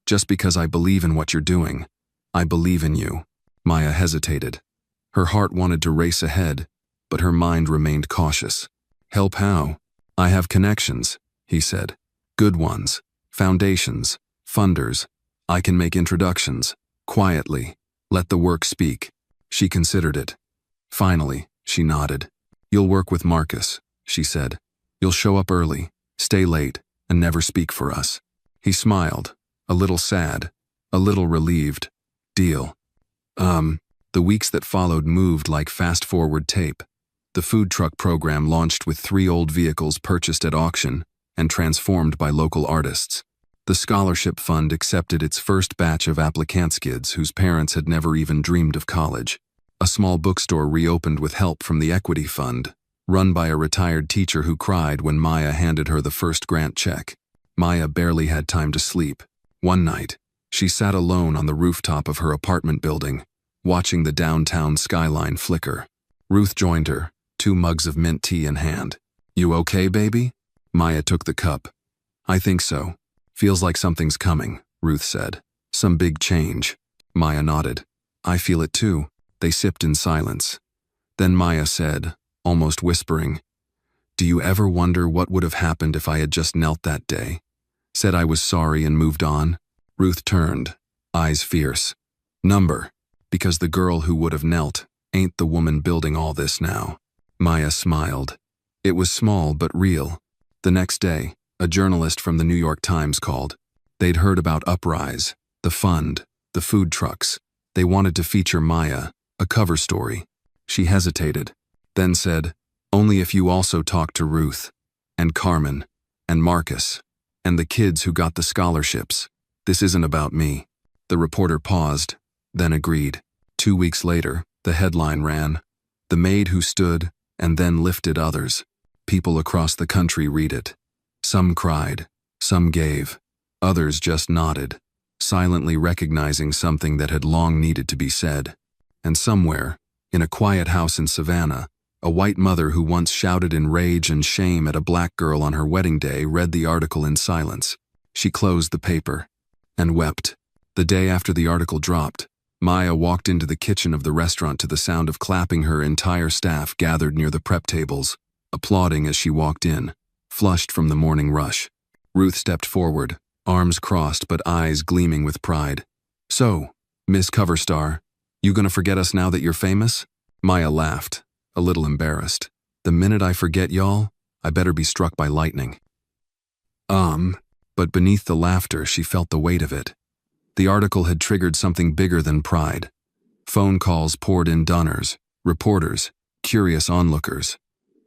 Just because I believe in what you're doing. I believe in you. Maya hesitated. Her heart wanted to race ahead, but her mind remained cautious. Help how? I have connections, he said. Good ones. Foundations. Funders. I can make introductions. Quietly. Let the work speak. She considered it. Finally, she nodded. You'll work with Marcus, she said. You'll show up early, stay late, and never speak for us. He smiled, a little sad, a little relieved. Deal. The weeks that followed moved like fast-forward tape. The food truck program launched with 3 old vehicles purchased at auction and transformed by local artists. The scholarship fund accepted its first batch of applicantskids whose parents had never even dreamed of college. A small bookstore reopened with help from the equity fund, run by a retired teacher who cried when Maya handed her the first grant check. Maya barely had time to sleep. One night, she sat alone on the rooftop of her apartment building, watching the downtown skyline flicker. Ruth joined her, 2 mugs of mint tea in hand. You okay, baby? Maya took the cup. I think so. Feels like something's coming, Ruth said. Some big change. Maya nodded. I feel it too. They sipped in silence. Then Maya said, almost whispering, Do you ever wonder what would have happened if I had just knelt that day? Said I was sorry and moved on? Ruth turned, eyes fierce. Number. Because the girl who would have knelt ain't the woman building all this now. Maya smiled. It was small but real. The next day, a journalist from the New York Times called. They'd heard about Uprise, the fund, the food trucks. They wanted to feature Maya, a cover story. She hesitated, then said, Only if you also talk to Ruth, and Carmen, and Marcus, and the kids who got the scholarships. This isn't about me. The reporter paused, then agreed. 2 weeks later, the headline ran, The Maid Who Stood and Then Lifted Others. People across the country read it. Some cried, some gave, others just nodded, silently recognizing something that had long needed to be said. And somewhere, in a quiet house in Savannah, a white mother who once shouted in rage and shame at a black girl on her wedding day read the article in silence. She closed the paper and wept. The day after the article dropped, Maya walked into the kitchen of the restaurant to the sound of clapping. Her entire staff gathered near the prep tables, applauding as she walked in, flushed from the morning rush. Ruth stepped forward, arms crossed but eyes gleaming with pride. So, Miss Cover Star, you gonna forget us now that you're famous? Maya laughed, a little embarrassed. The minute I forget y'all, I better be struck by lightning. But beneath the laughter she felt the weight of it. The article had triggered something bigger than pride. Phone calls poured in, donors, reporters, curious onlookers,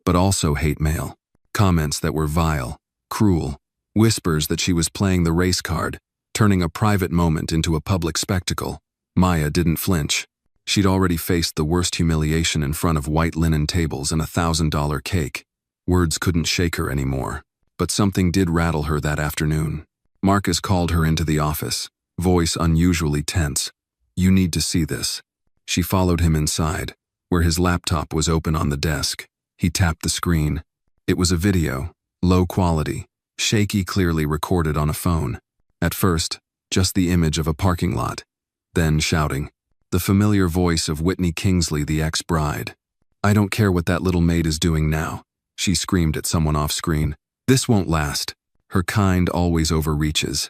but also hate mail, comments that were vile, cruel, whispers that she was playing the race card, turning a private moment into a public spectacle. Maya didn't flinch. She'd already faced the worst humiliation in front of white linen tables and $1,000 cake. Words couldn't shake her anymore. But something did rattle her that afternoon. Marcus called her into the office, voice unusually tense. "You need to see this." She followed him inside, where his laptop was open on the desk. He tapped the screen. It was a video, low quality, shaky, clearly recorded on a phone. At first, just the image of a parking lot. Then shouting. The familiar voice of Whitney Kingsley, the ex-bride. "I don't care what that little maid is doing now," she screamed at someone off-screen. "This won't last. Her kind always overreaches.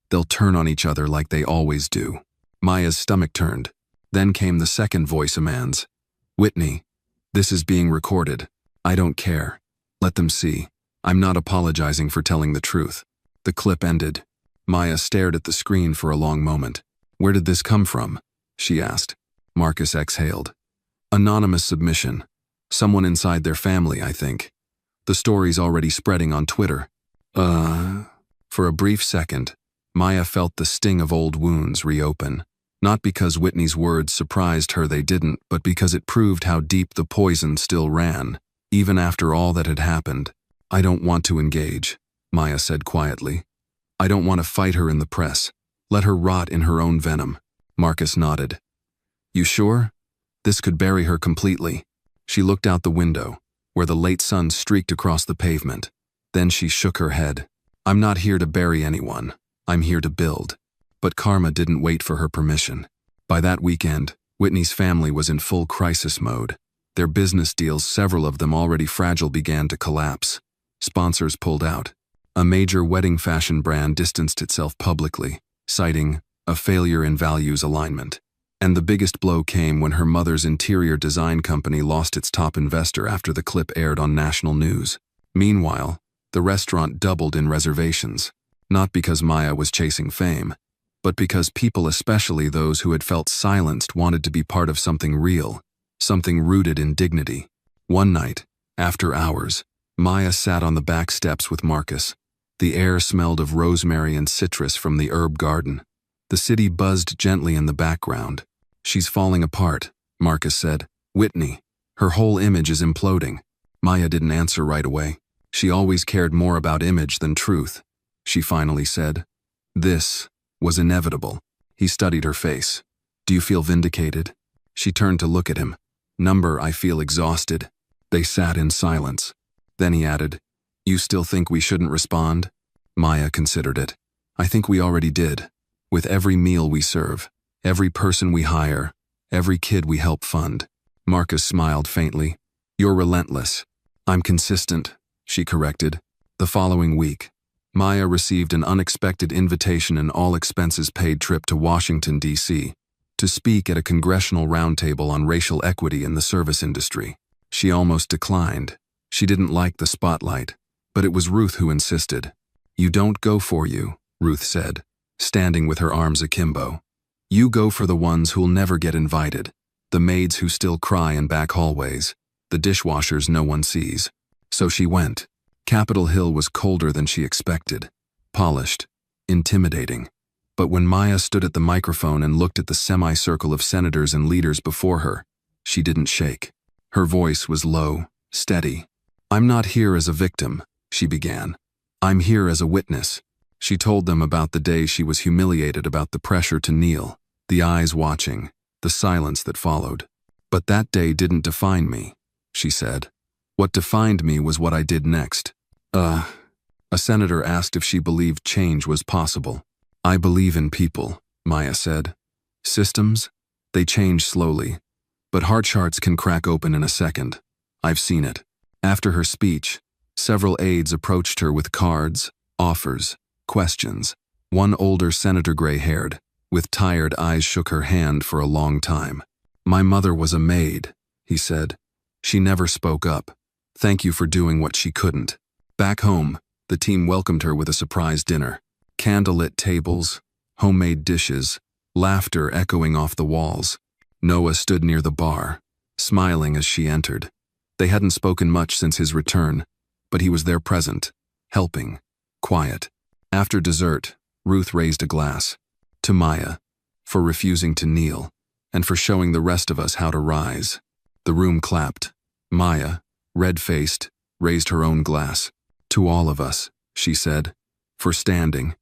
They'll turn on each other like they always do." Maya's stomach turned. Then came the second voice, a man's. "Whitney, this is being recorded. I don't care. Let them see. I'm not apologizing for telling the truth." The clip ended. Maya stared at the screen for a long moment. "Where did this come from?" she asked. Marcus exhaled. "Anonymous submission. Someone inside their family, I think. The story's already spreading on Twitter." For a brief second, Maya felt the sting of old wounds reopen. Not because Whitney's words surprised her, they didn't, but because it proved how deep the poison still ran, even after all that had happened. "I don't want to engage," Maya said quietly. "I don't want to fight her in the press. Let her rot in her own venom." Marcus nodded. "You sure? This could bury her completely." She looked out the window, where the late sun streaked across the pavement. Then she shook her head. "I'm not here to bury anyone. I'm here to build." But karma didn't wait for her permission. By that weekend, Whitney's family was in full crisis mode. Their business deals, several of them already fragile, began to collapse. Sponsors pulled out. A major wedding fashion brand distanced itself publicly, citing a failure in values alignment. And the biggest blow came when her mother's interior design company lost its top investor after the clip aired on national news. Meanwhile, the restaurant doubled in reservations, not because Maya was chasing fame, but because people, especially those who had felt silenced, wanted to be part of something real, something rooted in dignity. One night, after hours, Maya sat on the back steps with Marcus. The air smelled of rosemary and citrus from the herb garden. The city buzzed gently in the background. "She's falling apart," Marcus said. "Whitney. Her whole image is imploding." Maya didn't answer right away. She always cared more about image than truth. She finally said, "This was inevitable." He studied her face. "Do you feel vindicated?" She turned to look at him. "I feel exhausted." They sat in silence. Then he added, "You still think we shouldn't respond?" Maya considered it. "I think we already did. With every meal we serve, every person we hire, every kid we help fund." Marcus smiled faintly. "You're relentless." "I'm consistent," she corrected. The following week, Maya received an unexpected invitation, an all-expenses-paid trip to Washington, D.C., to speak at a congressional roundtable on racial equity in the service industry. She almost declined. She didn't like the spotlight, but it was Ruth who insisted. "You don't go for you," Ruth said, standing with her arms akimbo. "You go for the ones who'll never get invited, the maids who still cry in back hallways, the dishwashers no one sees." So she went. Capitol Hill was colder than she expected, polished, intimidating. But when Maya stood at the microphone and looked at the semicircle of senators and leaders before her, she didn't shake. Her voice was low, steady. "I'm not here as a victim," she began. "I'm here as a witness." She told them about the day she was humiliated, about the pressure to kneel, the eyes watching, the silence that followed. "But that day didn't define me," she said. "What defined me was what I did next." A senator asked if she believed change was possible. "I believe in people," Maya said. "Systems? They change slowly. But heart charts can crack open in a second. I've seen it." After her speech, several aides approached her with cards, offers, questions. One older senator, gray-haired, with tired eyes, shook her hand for a long time. "My mother was a maid," he said. "She never spoke up. Thank you for doing what she couldn't." Back home, the team welcomed her with a surprise dinner. Candlelit tables, homemade dishes, laughter echoing off the walls. Noah stood near the bar, smiling as she entered. They hadn't spoken much since his return, but he was there, present, helping, quiet. After dessert, Ruth raised a glass. To Maya, for refusing to kneel. and for showing the rest of us how to rise." The room clapped. Maya, red-faced, raised her own glass. "To all of us," she said, "for standing."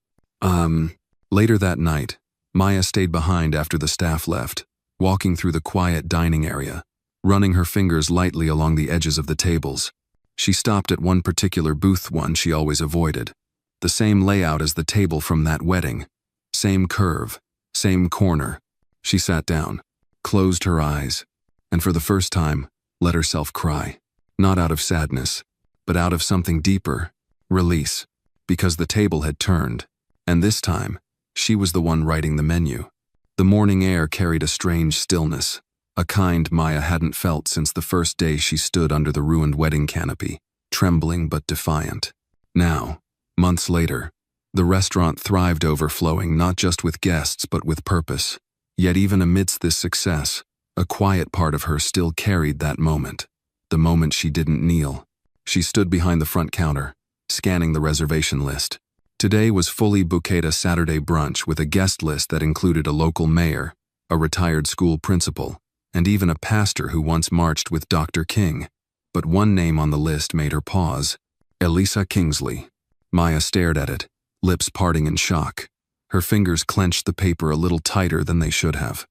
Later that night, Maya stayed behind after the staff left, walking through the quiet dining area, running her fingers lightly along the edges of the tables. She stopped at one particular booth, one she always avoided. The same layout as the table from that wedding. Same curve, same corner. She sat down, closed her eyes, and for the first time, let herself cry. Not out of sadness, but out of something deeper, release. Because the table had turned, and this time, she was the one writing the menu. The morning air carried a strange stillness, a kind Maya hadn't felt since the first day she stood under the ruined wedding canopy, trembling but defiant. Now, months later, the restaurant thrived, overflowing not just with guests but with purpose. Yet even amidst this success, a quiet part of her still carried that moment. The moment she didn't kneel. She stood behind the front counter, scanning the reservation list. Today was fully booked, a Saturday brunch with a guest list that included a local mayor, a retired school principal, and even a pastor who once marched with Dr. King. But one name on the list made her pause. Elisa Kingsley. Maya stared at it, lips parting in shock. Her fingers clenched the paper a little tighter than they should have.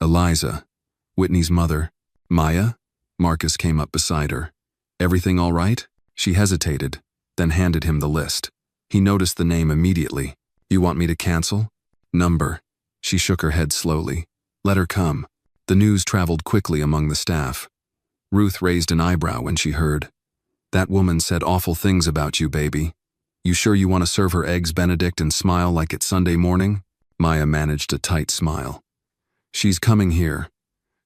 Eliza, Whitney's mother. "Maya?" Marcus came up beside her. "Everything all right?" She hesitated, then handed him the list. He noticed the name immediately. "You want me to cancel?" "Number." She shook her head slowly. "Let her come." The news traveled quickly among the staff. Ruth raised an eyebrow when she heard. "That woman said awful things about you, baby. You sure you want to serve her eggs Benedict and smile like it's Sunday morning?" Maya managed a tight smile. "She's coming here.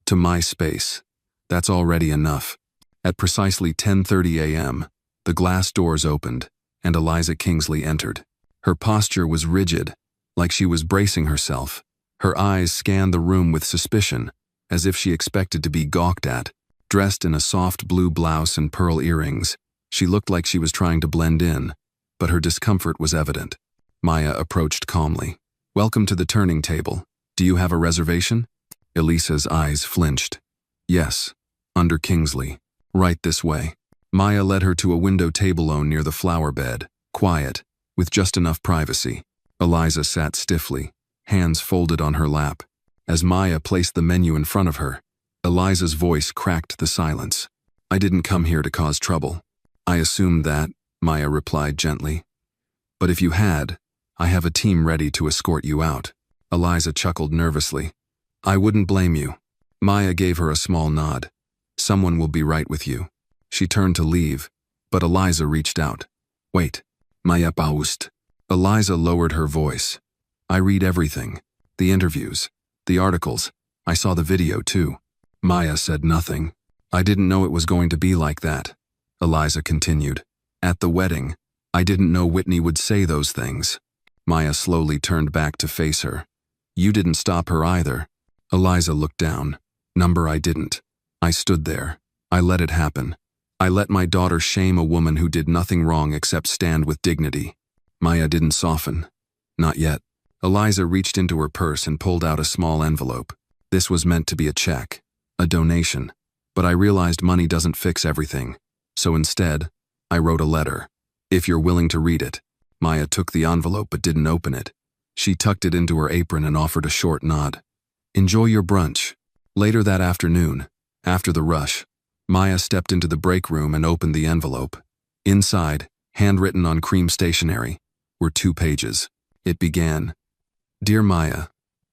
To my space. That's already enough." At precisely 10:30 a.m., the glass doors opened, and Eliza Kingsley entered. Her posture was rigid, like she was bracing herself. Her eyes scanned the room with suspicion, as if she expected to be gawked at. Dressed in a soft blue blouse and pearl earrings, she looked like she was trying to blend in, but her discomfort was evident. Maya approached calmly. "Welcome to the turning table. Do you have a reservation?" Elisa's eyes flinched. "Yes, under Kingsley. Right this way." Maya led her to a window table near the flower bed, quiet, with just enough privacy. Eliza sat stiffly, hands folded on her lap. As Maya placed the menu in front of her, Eliza's voice cracked the silence. "I didn't come here to cause trouble." "I assumed that," Maya replied gently. "But if you had, I have a team ready to escort you out." Eliza chuckled nervously. "I wouldn't blame you." Maya gave her a small nod. "Someone will be right with you." She turned to leave, but Eliza reached out. "Wait." Maya paused. Eliza lowered her voice. "I read everything. The interviews, the articles. I saw the video too." Maya said nothing. "I didn't know it was going to be like that," Eliza continued. "At the wedding, I didn't know Whitney would say those things." Maya slowly turned back to face her. "You didn't stop her either." Eliza looked down. "Number, I didn't. I stood there. I let it happen. I let my daughter shame a woman who did nothing wrong except stand with dignity." Maya didn't soften. Not yet. Eliza reached into her purse and pulled out a small envelope. This was meant to be a check, a donation. But I realized money doesn't fix everything. So instead, I wrote a letter. "If you're willing to read it." Maya took the envelope but didn't open it. She tucked it into her apron and offered a short nod. "Enjoy your brunch." Later that afternoon, after the rush, Maya stepped into the break room and opened the envelope. Inside, handwritten on cream stationery, were 2 pages. It began, "Dear Maya,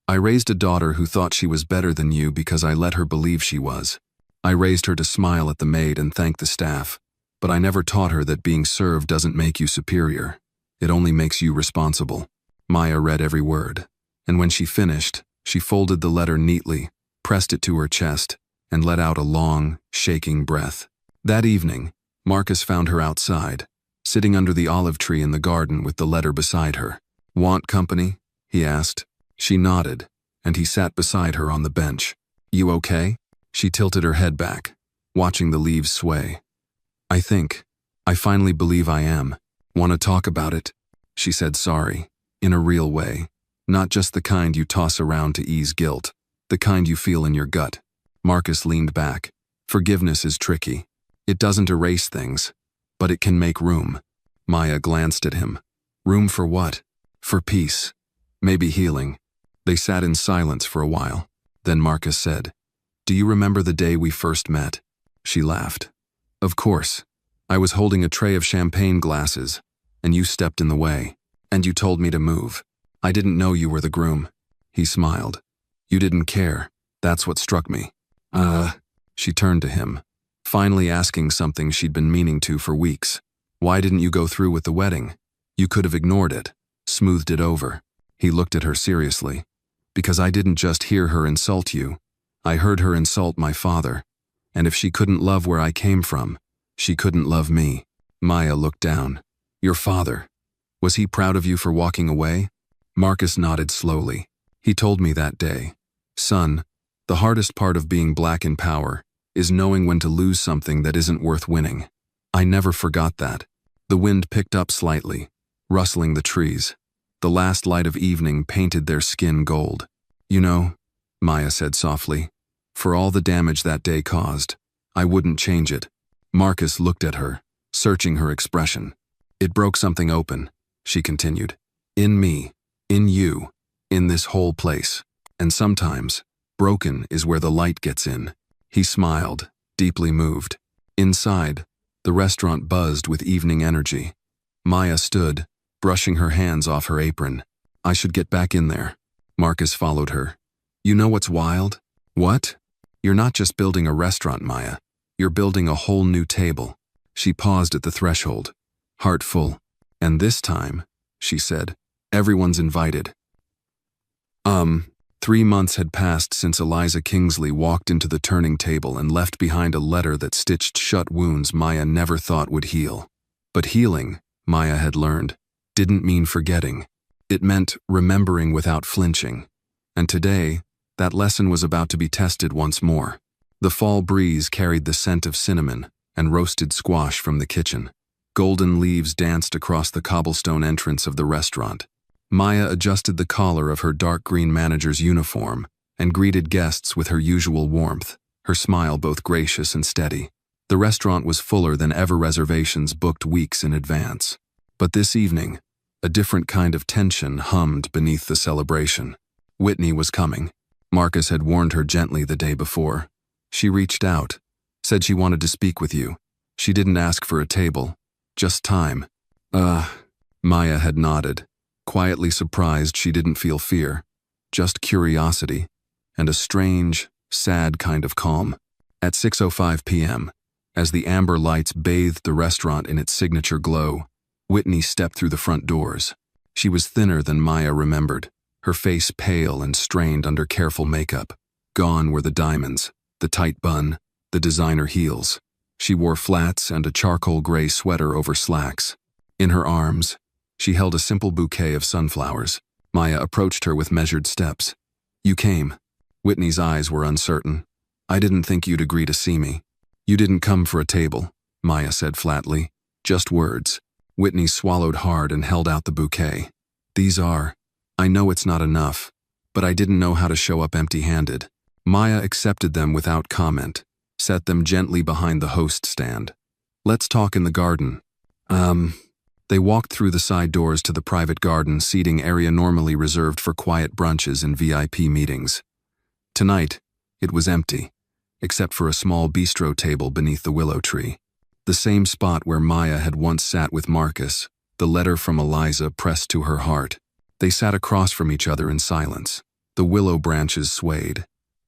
I raised a daughter who thought she was better than you because I let her believe she was. I raised her to smile at the maid and thank the staff, but I never taught her that being served doesn't make you superior. It only makes you responsible." Maya read every word, and when she finished, she folded the letter neatly, pressed it to her chest, and let out a long, shaking breath. That evening, Marcus found her outside, sitting under the olive tree in the garden with the letter beside her. "Want company?" he asked. She nodded, and he sat beside her on the bench. "You okay?" She tilted her head back, watching the leaves sway. I finally believe I am. Want to talk about it?" She said sorry, in a real way, not just the kind you toss around to ease guilt. The kind you feel in your gut. Marcus leaned back. Forgiveness is tricky. It doesn't erase things, but it can make room. Maya glanced at him. Room for what? For peace. Maybe healing. They sat in silence for a while. Then Marcus said, "Do you remember the day we first met?" She laughed. "Of course. I was holding a tray of champagne glasses, and you stepped in the way, and you told me to move. I didn't know you were the groom." He smiled. "You didn't care. That's what struck me." She turned to him, finally asking something she'd been meaning to for weeks. "Why didn't you go through with the wedding? You could have ignored it, smoothed it over." He looked at her seriously. "Because I didn't just hear her insult you. I heard her insult my father. And if she couldn't love where I came from, she couldn't love me." Maya looked down. "Your father. Was he proud of you for walking away?" Marcus nodded slowly. "He told me that day, 'Son, the hardest part of being black in power is knowing when to lose something that isn't worth winning.' I never forgot that." The wind picked up slightly, rustling the trees. The last light of evening painted their skin gold. "You know," Maya said softly, "for all the damage that day caused, I wouldn't change it." Marcus looked at her, searching her expression. "It broke something open," she continued. "In me, in you, in this whole place. And sometimes, broken is where the light gets in." He smiled, deeply moved. Inside, the restaurant buzzed with evening energy. Maya stood, brushing her hands off her apron. "I should get back in there." Marcus followed her. "You know what's wild?" "What?" "You're not just building a restaurant, Maya. You're building a whole new table." She paused at the threshold, heart full. "And this time," she said, "everyone's invited." 3 months had passed since Eliza Kingsley walked into the turning table and left behind a letter that stitched shut wounds Maya never thought would heal. But healing, Maya had learned, didn't mean forgetting. It meant remembering without flinching. And today, that lesson was about to be tested once more. The fall breeze carried the scent of cinnamon and roasted squash from the kitchen. Golden leaves danced across the cobblestone entrance of the restaurant. Maya adjusted the collar of her dark green manager's uniform and greeted guests with her usual warmth, her smile both gracious and steady. The restaurant was fuller than ever, reservations booked weeks in advance. But this evening, a different kind of tension hummed beneath the celebration. Whitney was coming. Marcus had warned her gently the day before. She reached out, said she wanted to speak with you. She didn't ask for a table, just time. Maya had nodded, quietly surprised she didn't feel fear, just curiosity, and a strange, sad kind of calm. At 6:05 p.m., as the amber lights bathed the restaurant in its signature glow, Whitney stepped through the front doors. She was thinner than Maya remembered, her face pale and strained under careful makeup. Gone were the diamonds, the tight bun, the designer heels. She wore flats and a charcoal gray sweater over slacks. In her arms, she held a simple bouquet of sunflowers. Maya approached her with measured steps. "You came." Whitney's eyes were uncertain. "I didn't think you'd agree to see me." "You didn't come for a table," Maya said flatly. "Just words." Whitney swallowed hard and held out the bouquet. "These are. I know it's not enough, but I didn't know how to show up empty-handed." Maya accepted them without comment, set them gently behind the host stand. "Let's talk in the garden." They walked through the side doors to the private garden seating area normally reserved for quiet brunches and VIP meetings. Tonight, it was empty, except for a small bistro table beneath the willow tree. The same spot where Maya had once sat with Marcus, the letter from Eliza pressed to her heart. They sat across from each other in silence. The willow branches swayed.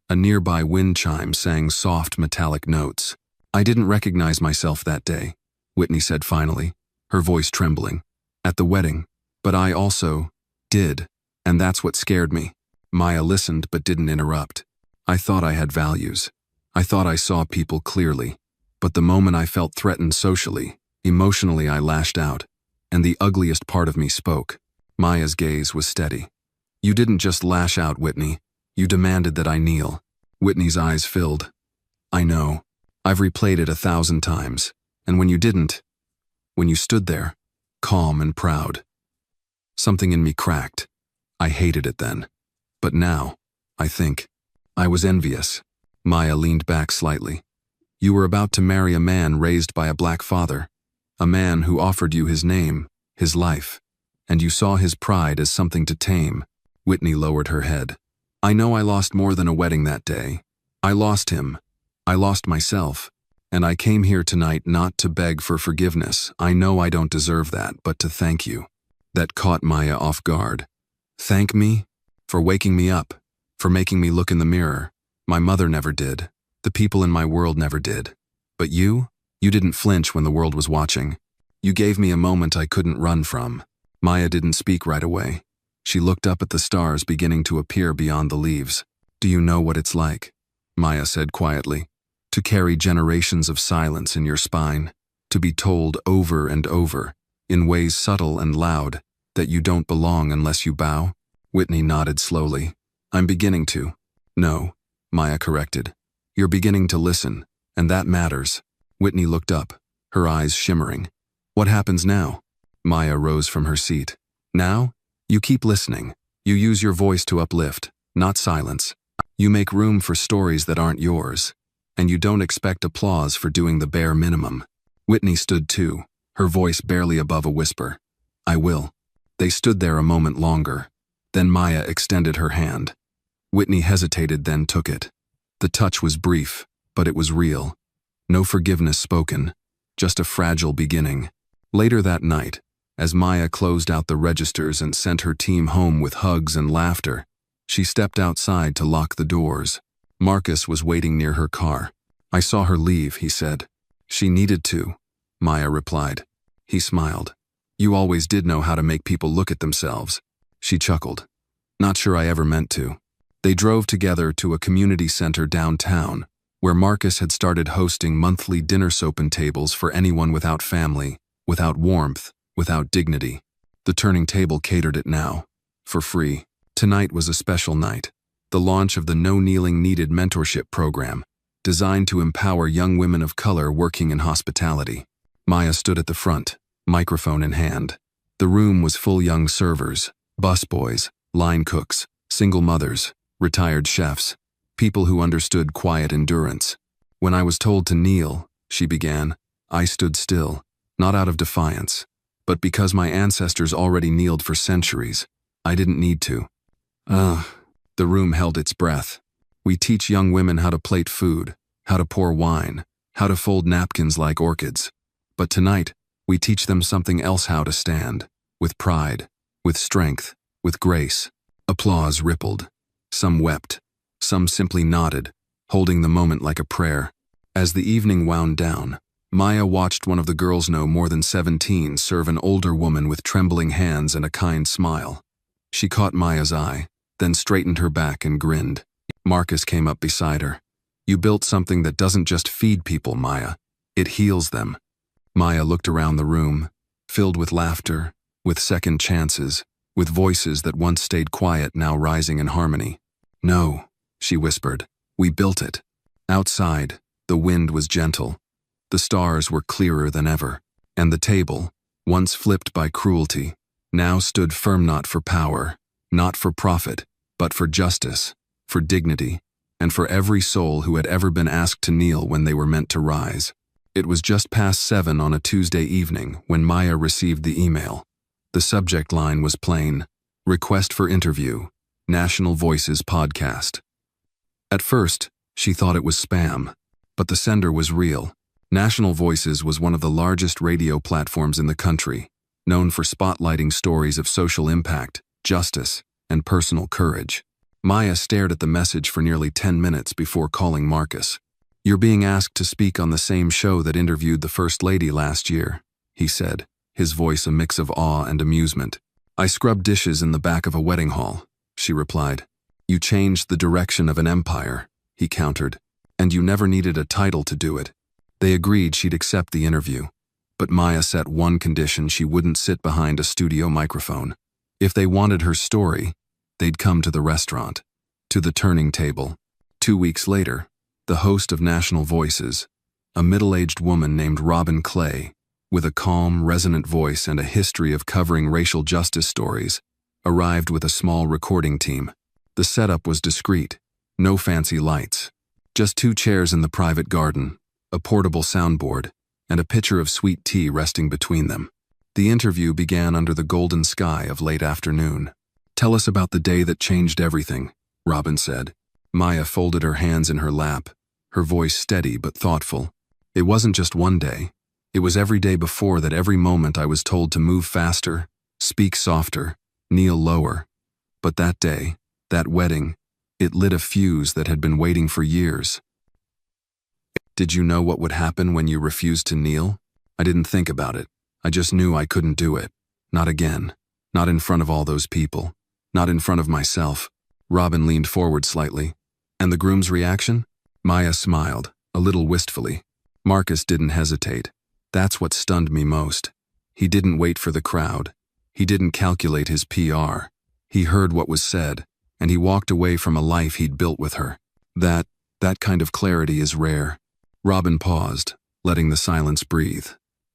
A nearby wind chime sang soft metallic notes. "I didn't recognize myself that day," Whitney said finally, her voice trembling. "At the wedding. But I also did, and that's what scared me." Maya listened but didn't interrupt. "I thought I had values. I thought I saw people clearly. But the moment I felt threatened socially, emotionally I lashed out, and the ugliest part of me spoke." Maya's gaze was steady. "You didn't just lash out, Whitney. You demanded that I kneel." Whitney's eyes filled. "I know. I've replayed it 1,000 times. And when you didn't, when you stood there, calm and proud, something in me cracked. I hated it then. But now, I think, I was envious. Maya leaned back slightly. You were about to marry a man raised by a black father, a man who offered you his name, his life, and you saw his pride as something to tame. Whitney lowered her head. I know I lost more than a wedding that day. I lost him. I lost myself. And I came here tonight not to beg for forgiveness. I know I don't deserve that, but to thank you. That caught Maya off guard. Thank me? For waking me up, for making me look in the mirror. My mother never did. The people in my world never did. But you didn't flinch when the world was watching. You gave me a moment I couldn't run from. Maya didn't speak right away. She looked up at the stars beginning to appear beyond the leaves. Do you know what it's like? Maya said quietly. To carry generations of silence in your spine. To be told over and over, in ways subtle and loud, that you don't belong unless you bow? Whitney nodded slowly. I'm beginning to. No, Maya corrected. You're beginning to listen, and that matters. Whitney looked up, her eyes shimmering. What happens now? Maya rose from her seat. Now? You keep listening. You use your voice to uplift, not silence. You make room for stories that aren't yours. And you don't expect applause for doing the bare minimum. Whitney stood too, her voice barely above a whisper. I will. They stood there a moment longer. Then Maya extended her hand. Whitney hesitated, then took it. The touch was brief, but it was real. No forgiveness spoken, just a fragile beginning. Later that night, as Maya closed out the registers and sent her team home with hugs and laughter, she stepped outside to lock the doors. Marcus was waiting near her car. I saw her leave, he said. She needed to, Maya replied. He smiled. You always did know how to make people look at themselves. She chuckled. Not sure I ever meant to. They drove together to a community center downtown, where Marcus had started hosting monthly dinner soap-in tables for anyone without family, without warmth, without dignity. The turning table catered it now, for free. Tonight was a special night. The launch of the No Kneeling Needed mentorship program, designed to empower young women of color working in hospitality. Maya stood at the front, microphone in hand. The room was full young servers, busboys, line cooks, single mothers, retired chefs, people who understood quiet endurance. When I was told to kneel, she began, I stood still, not out of defiance, but because my ancestors already kneeled for centuries. I didn't need to. The room held its breath. We teach young women how to plate food, how to pour wine, how to fold napkins like orchids. But tonight, we teach them something else: how to stand, with pride, with strength, with grace. Applause rippled. Some wept. Some simply nodded, holding the moment like a prayer. As the evening wound down, Maya watched one of the girls no more than 17 serve an older woman with trembling hands and a kind smile. She caught Maya's eye, then straightened her back and grinned. Marcus came up beside her. You built something that doesn't just feed people, Maya. It heals them. Maya looked around the room, filled with laughter, with second chances, with voices that once stayed quiet now rising in harmony. No, she whispered. We built it. Outside, the wind was gentle. The stars were clearer than ever, and the table, once flipped by cruelty, now stood firm, not for power, not for profit, but for justice, for dignity, and for every soul who had ever been asked to kneel when they were meant to rise. It was just past 7 on a Tuesday evening when Maya received the email. The subject line was plain: Request for interview, National Voices podcast. At first, she thought it was spam, but the sender was real. National Voices was one of the largest radio platforms in the country, known for spotlighting stories of social impact, justice, and personal courage. Maya stared at the message for nearly 10 minutes before calling Marcus. You're being asked to speak on the same show that interviewed the First Lady last year, he said, his voice a mix of awe and amusement. I scrubbed dishes in the back of a wedding hall, she replied. You changed the direction of an empire, he countered, and you never needed a title to do it. They agreed she'd accept the interview, but Maya set one condition: she wouldn't sit behind a studio microphone. If they wanted her story, they'd come to the restaurant, to the turning table. 2 weeks later, the host of National Voices, a middle-aged woman named Robin Clay, with a calm, resonant voice and a history of covering racial justice stories, arrived with a small recording team. The setup was discreet. No fancy lights. Just 2 chairs in the private garden, a portable soundboard, and a pitcher of sweet tea resting between them. The interview began under the golden sky of late afternoon. "Tell us about the day that changed everything," Robin said. Maya folded her hands in her lap, her voice steady but thoughtful. "It wasn't just one day. It was every day before that. Every moment I was told to move faster, speak softer, kneel lower. But that day, that wedding, it lit a fuse that had been waiting for years." "Did you know what would happen when you refused to kneel?" "I didn't think about it. I just knew I couldn't do it. Not again. Not in front of all those people. Not in front of myself." Robin leaned forward slightly. "And the groom's reaction?" Maya smiled, a little wistfully. "Marcus didn't hesitate. That's what stunned me most. He didn't wait for the crowd. He didn't calculate his PR. He heard what was said, and he walked away from a life he'd built with her. That kind of clarity is rare." Robin paused, letting the silence breathe.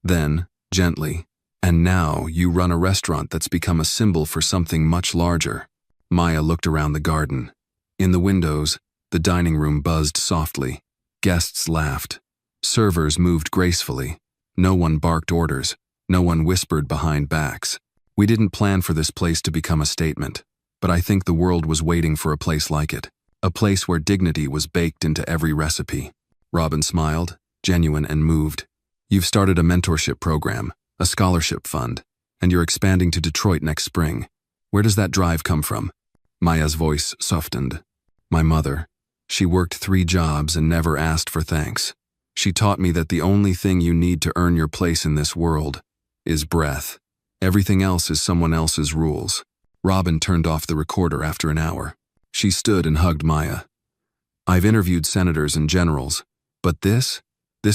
Then, gently, "And now you run a restaurant that's become a symbol for something much larger." Maya looked around the garden. In the windows, the dining room buzzed softly. Guests laughed. Servers moved gracefully. No one barked orders. No one whispered behind backs. "We didn't plan for this place to become a statement, but I think the world was waiting for a place like it. A place where dignity was baked into every recipe." Robin smiled, genuine and moved. "You've started a mentorship program, a scholarship fund, and you're expanding to Detroit next spring. Where does that drive come from?" Maya's voice softened. "My mother. She worked 3 jobs and never asked for thanks. She taught me that the only thing you need to earn your place in this world is breath. Everything else is someone else's rules." Robin turned off the recorder after an hour. She stood and hugged Maya. "I've interviewed senators and generals, but this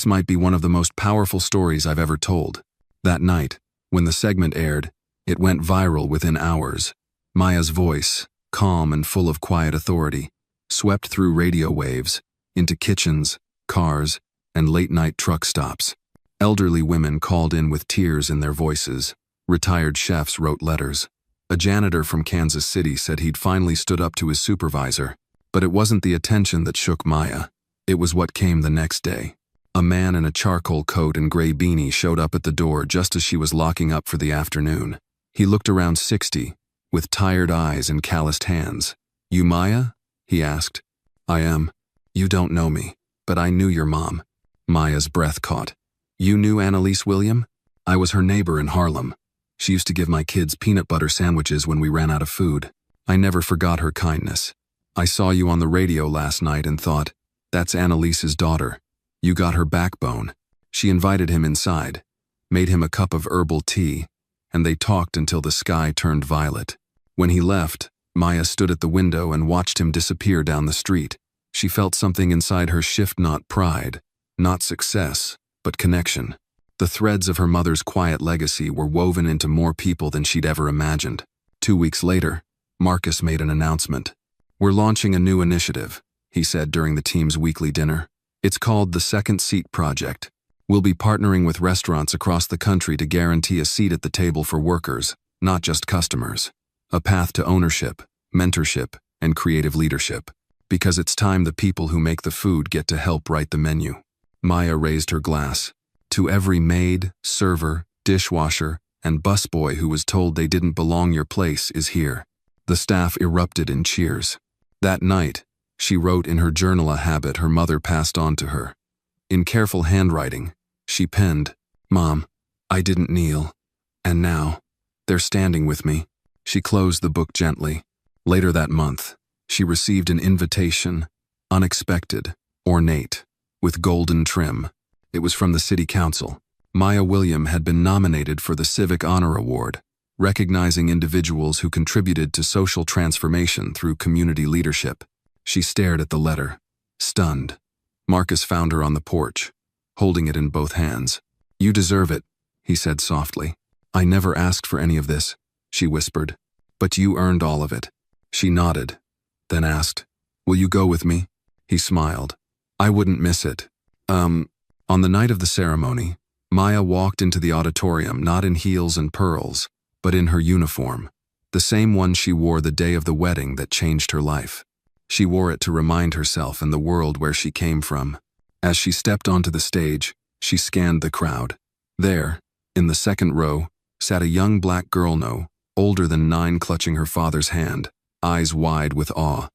might be one of the most powerful stories I've ever told." That night, when the segment aired, it went viral within hours. Maya's voice, calm and full of quiet authority, swept through radio waves, into kitchens, cars, and late-night truck stops. Elderly women called in with tears in their voices. Retired chefs wrote letters. A janitor from Kansas City said he'd finally stood up to his supervisor. But it wasn't the attention that shook Maya. It was what came the next day. A man in a charcoal coat and gray beanie showed up at the door just as she was locking up for the afternoon. He looked around 60, with tired eyes and calloused hands. "You Maya?" he asked. "I am. You don't know me, but I knew your mom." Maya's breath caught. "You knew Annalise William?" "I was her neighbor in Harlem. She used to give my kids peanut butter sandwiches when we ran out of food. I never forgot her kindness. I saw you on the radio last night and thought, that's Annalise's daughter. You got her backbone." She invited him inside, made him a cup of herbal tea, and they talked until the sky turned violet. When he left, Maya stood at the window and watched him disappear down the street. She felt something inside her shift, not pride, not success, but connection. The threads of her mother's quiet legacy were woven into more people than she'd ever imagined. 2 weeks later, Marcus made an announcement. "We're launching a new initiative," he said during the team's weekly dinner. "It's called the Second Seat Project. We'll be partnering with restaurants across the country to guarantee a seat at the table for workers, not just customers. A path to ownership, mentorship, and creative leadership. Because it's time the people who make the food get to help write the menu." Maya raised her glass. "To every maid, server, dishwasher, and busboy who was told they didn't belong, your place is here." The staff erupted in cheers. That night, she wrote in her journal a habit her mother passed on to her. In careful handwriting, she penned, "Mom, I didn't kneel. And now, they're standing with me." She closed the book gently. Later that month, she received an invitation, unexpected, ornate, with golden trim. It was from the city council. Maya William had been nominated for the Civic Honor Award, recognizing individuals who contributed to social transformation through community leadership. She stared at the letter, stunned. Marcus found her on the porch, holding it in both hands. "You deserve it," he said softly. "I never asked for any of this," she whispered. "But you earned all of it." She nodded, then asked, "Will you go with me?" He smiled. "I wouldn't miss it." On the night of the ceremony, Maya walked into the auditorium not in heels and pearls, but in her uniform, the same one she wore the day of the wedding that changed her life. She wore it to remind herself and the world where she came from. As she stepped onto the stage, she scanned the crowd. There, in the second row, sat a young black girl no older than 9, clutching her father's hand, eyes wide with awe.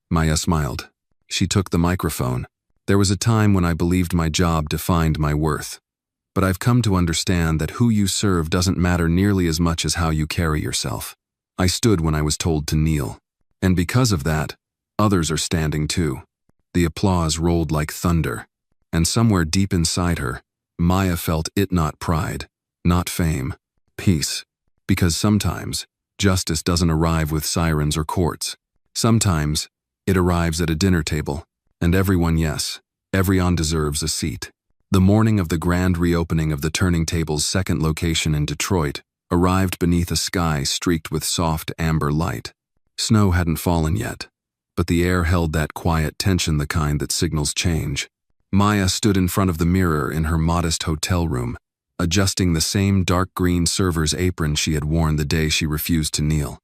Maya smiled. She took the microphone. There was a time when I believed my job defined my worth. But I've come to understand that who you serve doesn't matter nearly as much as how you carry yourself. I stood when I was told to kneel. And because of that, others are standing too. The applause rolled like thunder. And somewhere deep inside her, Maya felt it, not pride, not fame, peace. Because sometimes, justice doesn't arrive with sirens or courts. Sometimes, it arrives at a dinner table, and everyone, yes, everyone deserves a seat. The morning of the grand reopening of the Turning Table's second location in Detroit arrived beneath a sky streaked with soft amber light. Snow hadn't fallen yet, but the air held that quiet tension, the kind that signals change. Maya stood in front of the mirror in her modest hotel room, adjusting the same dark green server's apron she had worn the day she refused to kneel.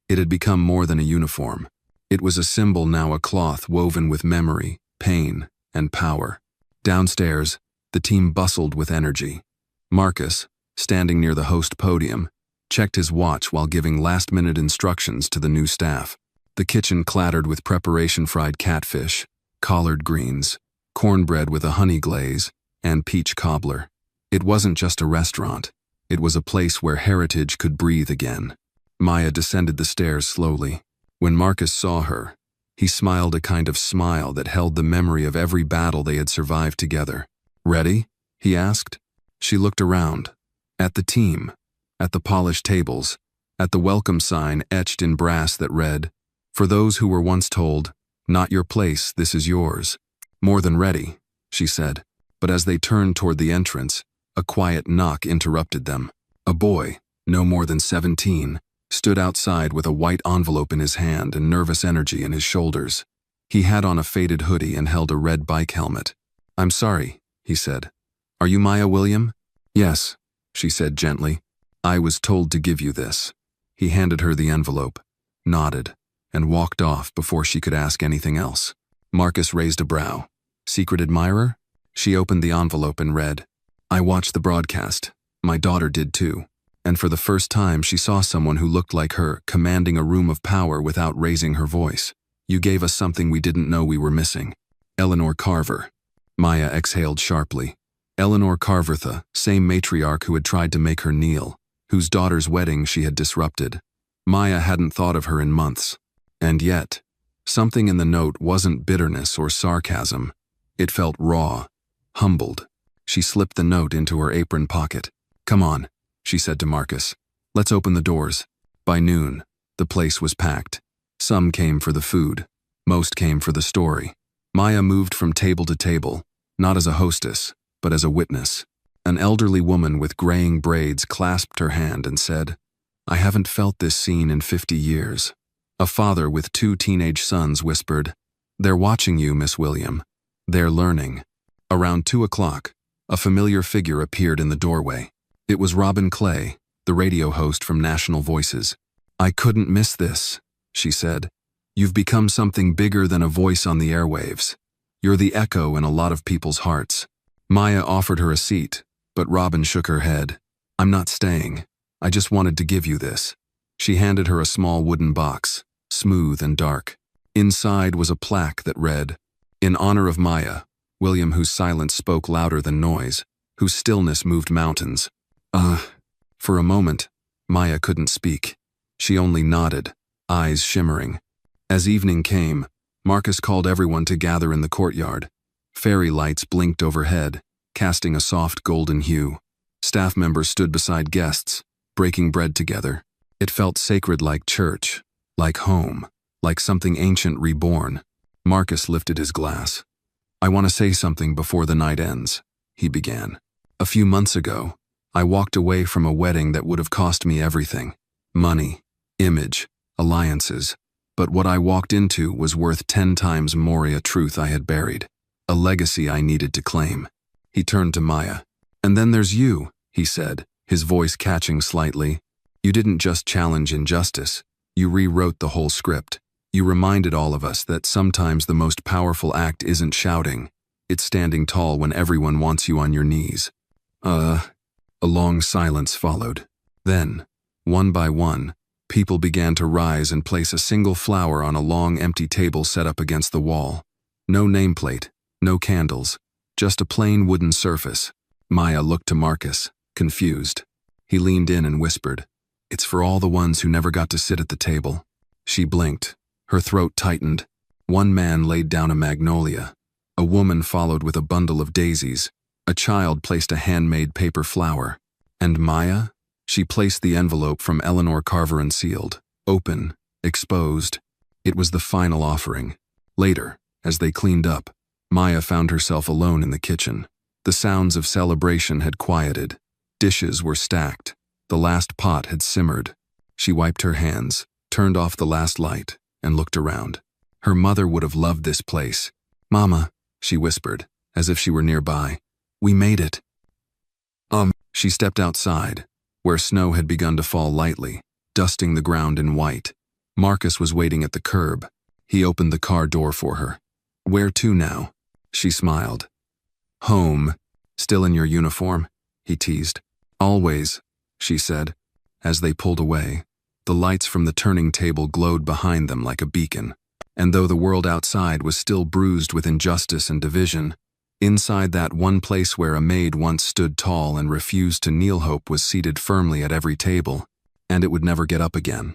It had become more than a uniform. It was a symbol, now a cloth woven with memory, pain, and power. Downstairs, the team bustled with energy. Marcus, standing near the host podium, checked his watch while giving last-minute instructions to the new staff. The kitchen clattered with preparation: fried catfish, collard greens, cornbread with a honey glaze, and peach cobbler. It wasn't just a restaurant. It was a place where heritage could breathe again. Maya descended the stairs slowly. When Marcus saw her, he smiled, a kind of smile that held the memory of every battle they had survived together. "Ready?" he asked. She looked around. At the team, at the polished tables, at the welcome sign etched in brass that read, "For those who were once told, not your place, this is yours." "More than ready," she said. But as they turned toward the entrance, a quiet knock interrupted them. A boy, no more than 17, stood outside with a white envelope in his hand and nervous energy in his shoulders. He had on a faded hoodie and held a red bike helmet. "I'm sorry," he said. "Are you Maya William?" "Yes," she said gently. "I was told to give you this." He handed her the envelope, nodded, and walked off before she could ask anything else. Marcus raised a brow. "Secret admirer?" She opened the envelope and read, "I watched the broadcast. My daughter did too. And for the first time she saw someone who looked like her, commanding a room of power without raising her voice. You gave us something we didn't know we were missing. Eleanor Carver." Maya exhaled sharply. Eleanor Carver, the same matriarch who had tried to make her kneel, whose daughter's wedding she had disrupted. Maya hadn't thought of her in months. And yet, something in the note wasn't bitterness or sarcasm. It felt raw, humbled. She slipped the note into her apron pocket. "Come on," she said to Marcus. "Let's open the doors." By noon, the place was packed. Some came for the food. Most came for the story. Maya moved from table to table, not as a hostess, but as a witness. An elderly woman with graying braids clasped her hand and said, "I haven't felt this scene in 50 years. A father with 2 teenage sons whispered, "They're watching you, Miss William. They're learning." Around 2 o'clock, a familiar figure appeared in the doorway. It was Robin Clay, the radio host from National Voices. "I couldn't miss this," she said. "You've become something bigger than a voice on the airwaves. You're the echo in a lot of people's hearts." Maya offered her a seat, but Robin shook her head. "I'm not staying. I just wanted to give you this." She handed her a small wooden box, smooth and dark. Inside was a plaque that read, "In honor of Maya, William, whose silence spoke louder than noise, whose stillness moved mountains." For a moment, Maya couldn't speak. She only nodded, eyes shimmering. As evening came, Marcus called everyone to gather in the courtyard. Fairy lights blinked overhead, casting a soft golden hue. Staff members stood beside guests, breaking bread together. It felt sacred, like church, like home, like something ancient reborn. Marcus lifted his glass. "I want to say something before the night ends," he began. "A few months ago, I walked away from a wedding that would have cost me everything. Money, image, alliances. But what I walked into was worth 10 times more, a truth I had buried. A legacy I needed to claim." He turned to Maya. "And then there's you," he said, his voice catching slightly. "You didn't just challenge injustice. You rewrote the whole script. You reminded all of us that sometimes the most powerful act isn't shouting, it's standing tall when everyone wants you on your knees. A long silence followed. Then, one by one, people began to rise and place a single flower on a long empty table set up against the wall. No nameplate, no candles, just a plain wooden surface. Maya looked to Marcus, confused. He leaned in and whispered, "It's for all the ones who never got to sit at the table." She blinked. Her throat tightened. One man laid down a magnolia. A woman followed with a bundle of daisies. A child placed a handmade paper flower. And Maya? She placed the envelope from Eleanor Carver and sealed, open, exposed. It was the final offering. Later, as they cleaned up, Maya found herself alone in the kitchen. The sounds of celebration had quieted. Dishes were stacked. The last pot had simmered. She wiped her hands, turned off the last light, and looked around. Her mother would have loved this place. "Mama," she whispered, as if she were nearby. "We made it." She stepped outside, where snow had begun to fall lightly, dusting the ground in white. Marcus was waiting at the curb. He opened the car door for her. "Where to now?" She smiled. "Home. Still in your uniform?" he teased. "Always," she said. As they pulled away, the lights from the turning table glowed behind them like a beacon. And though the world outside was still bruised with injustice and division, inside that one place where a maid once stood tall and refused to kneel, hope was seated firmly at every table, and it would never get up again.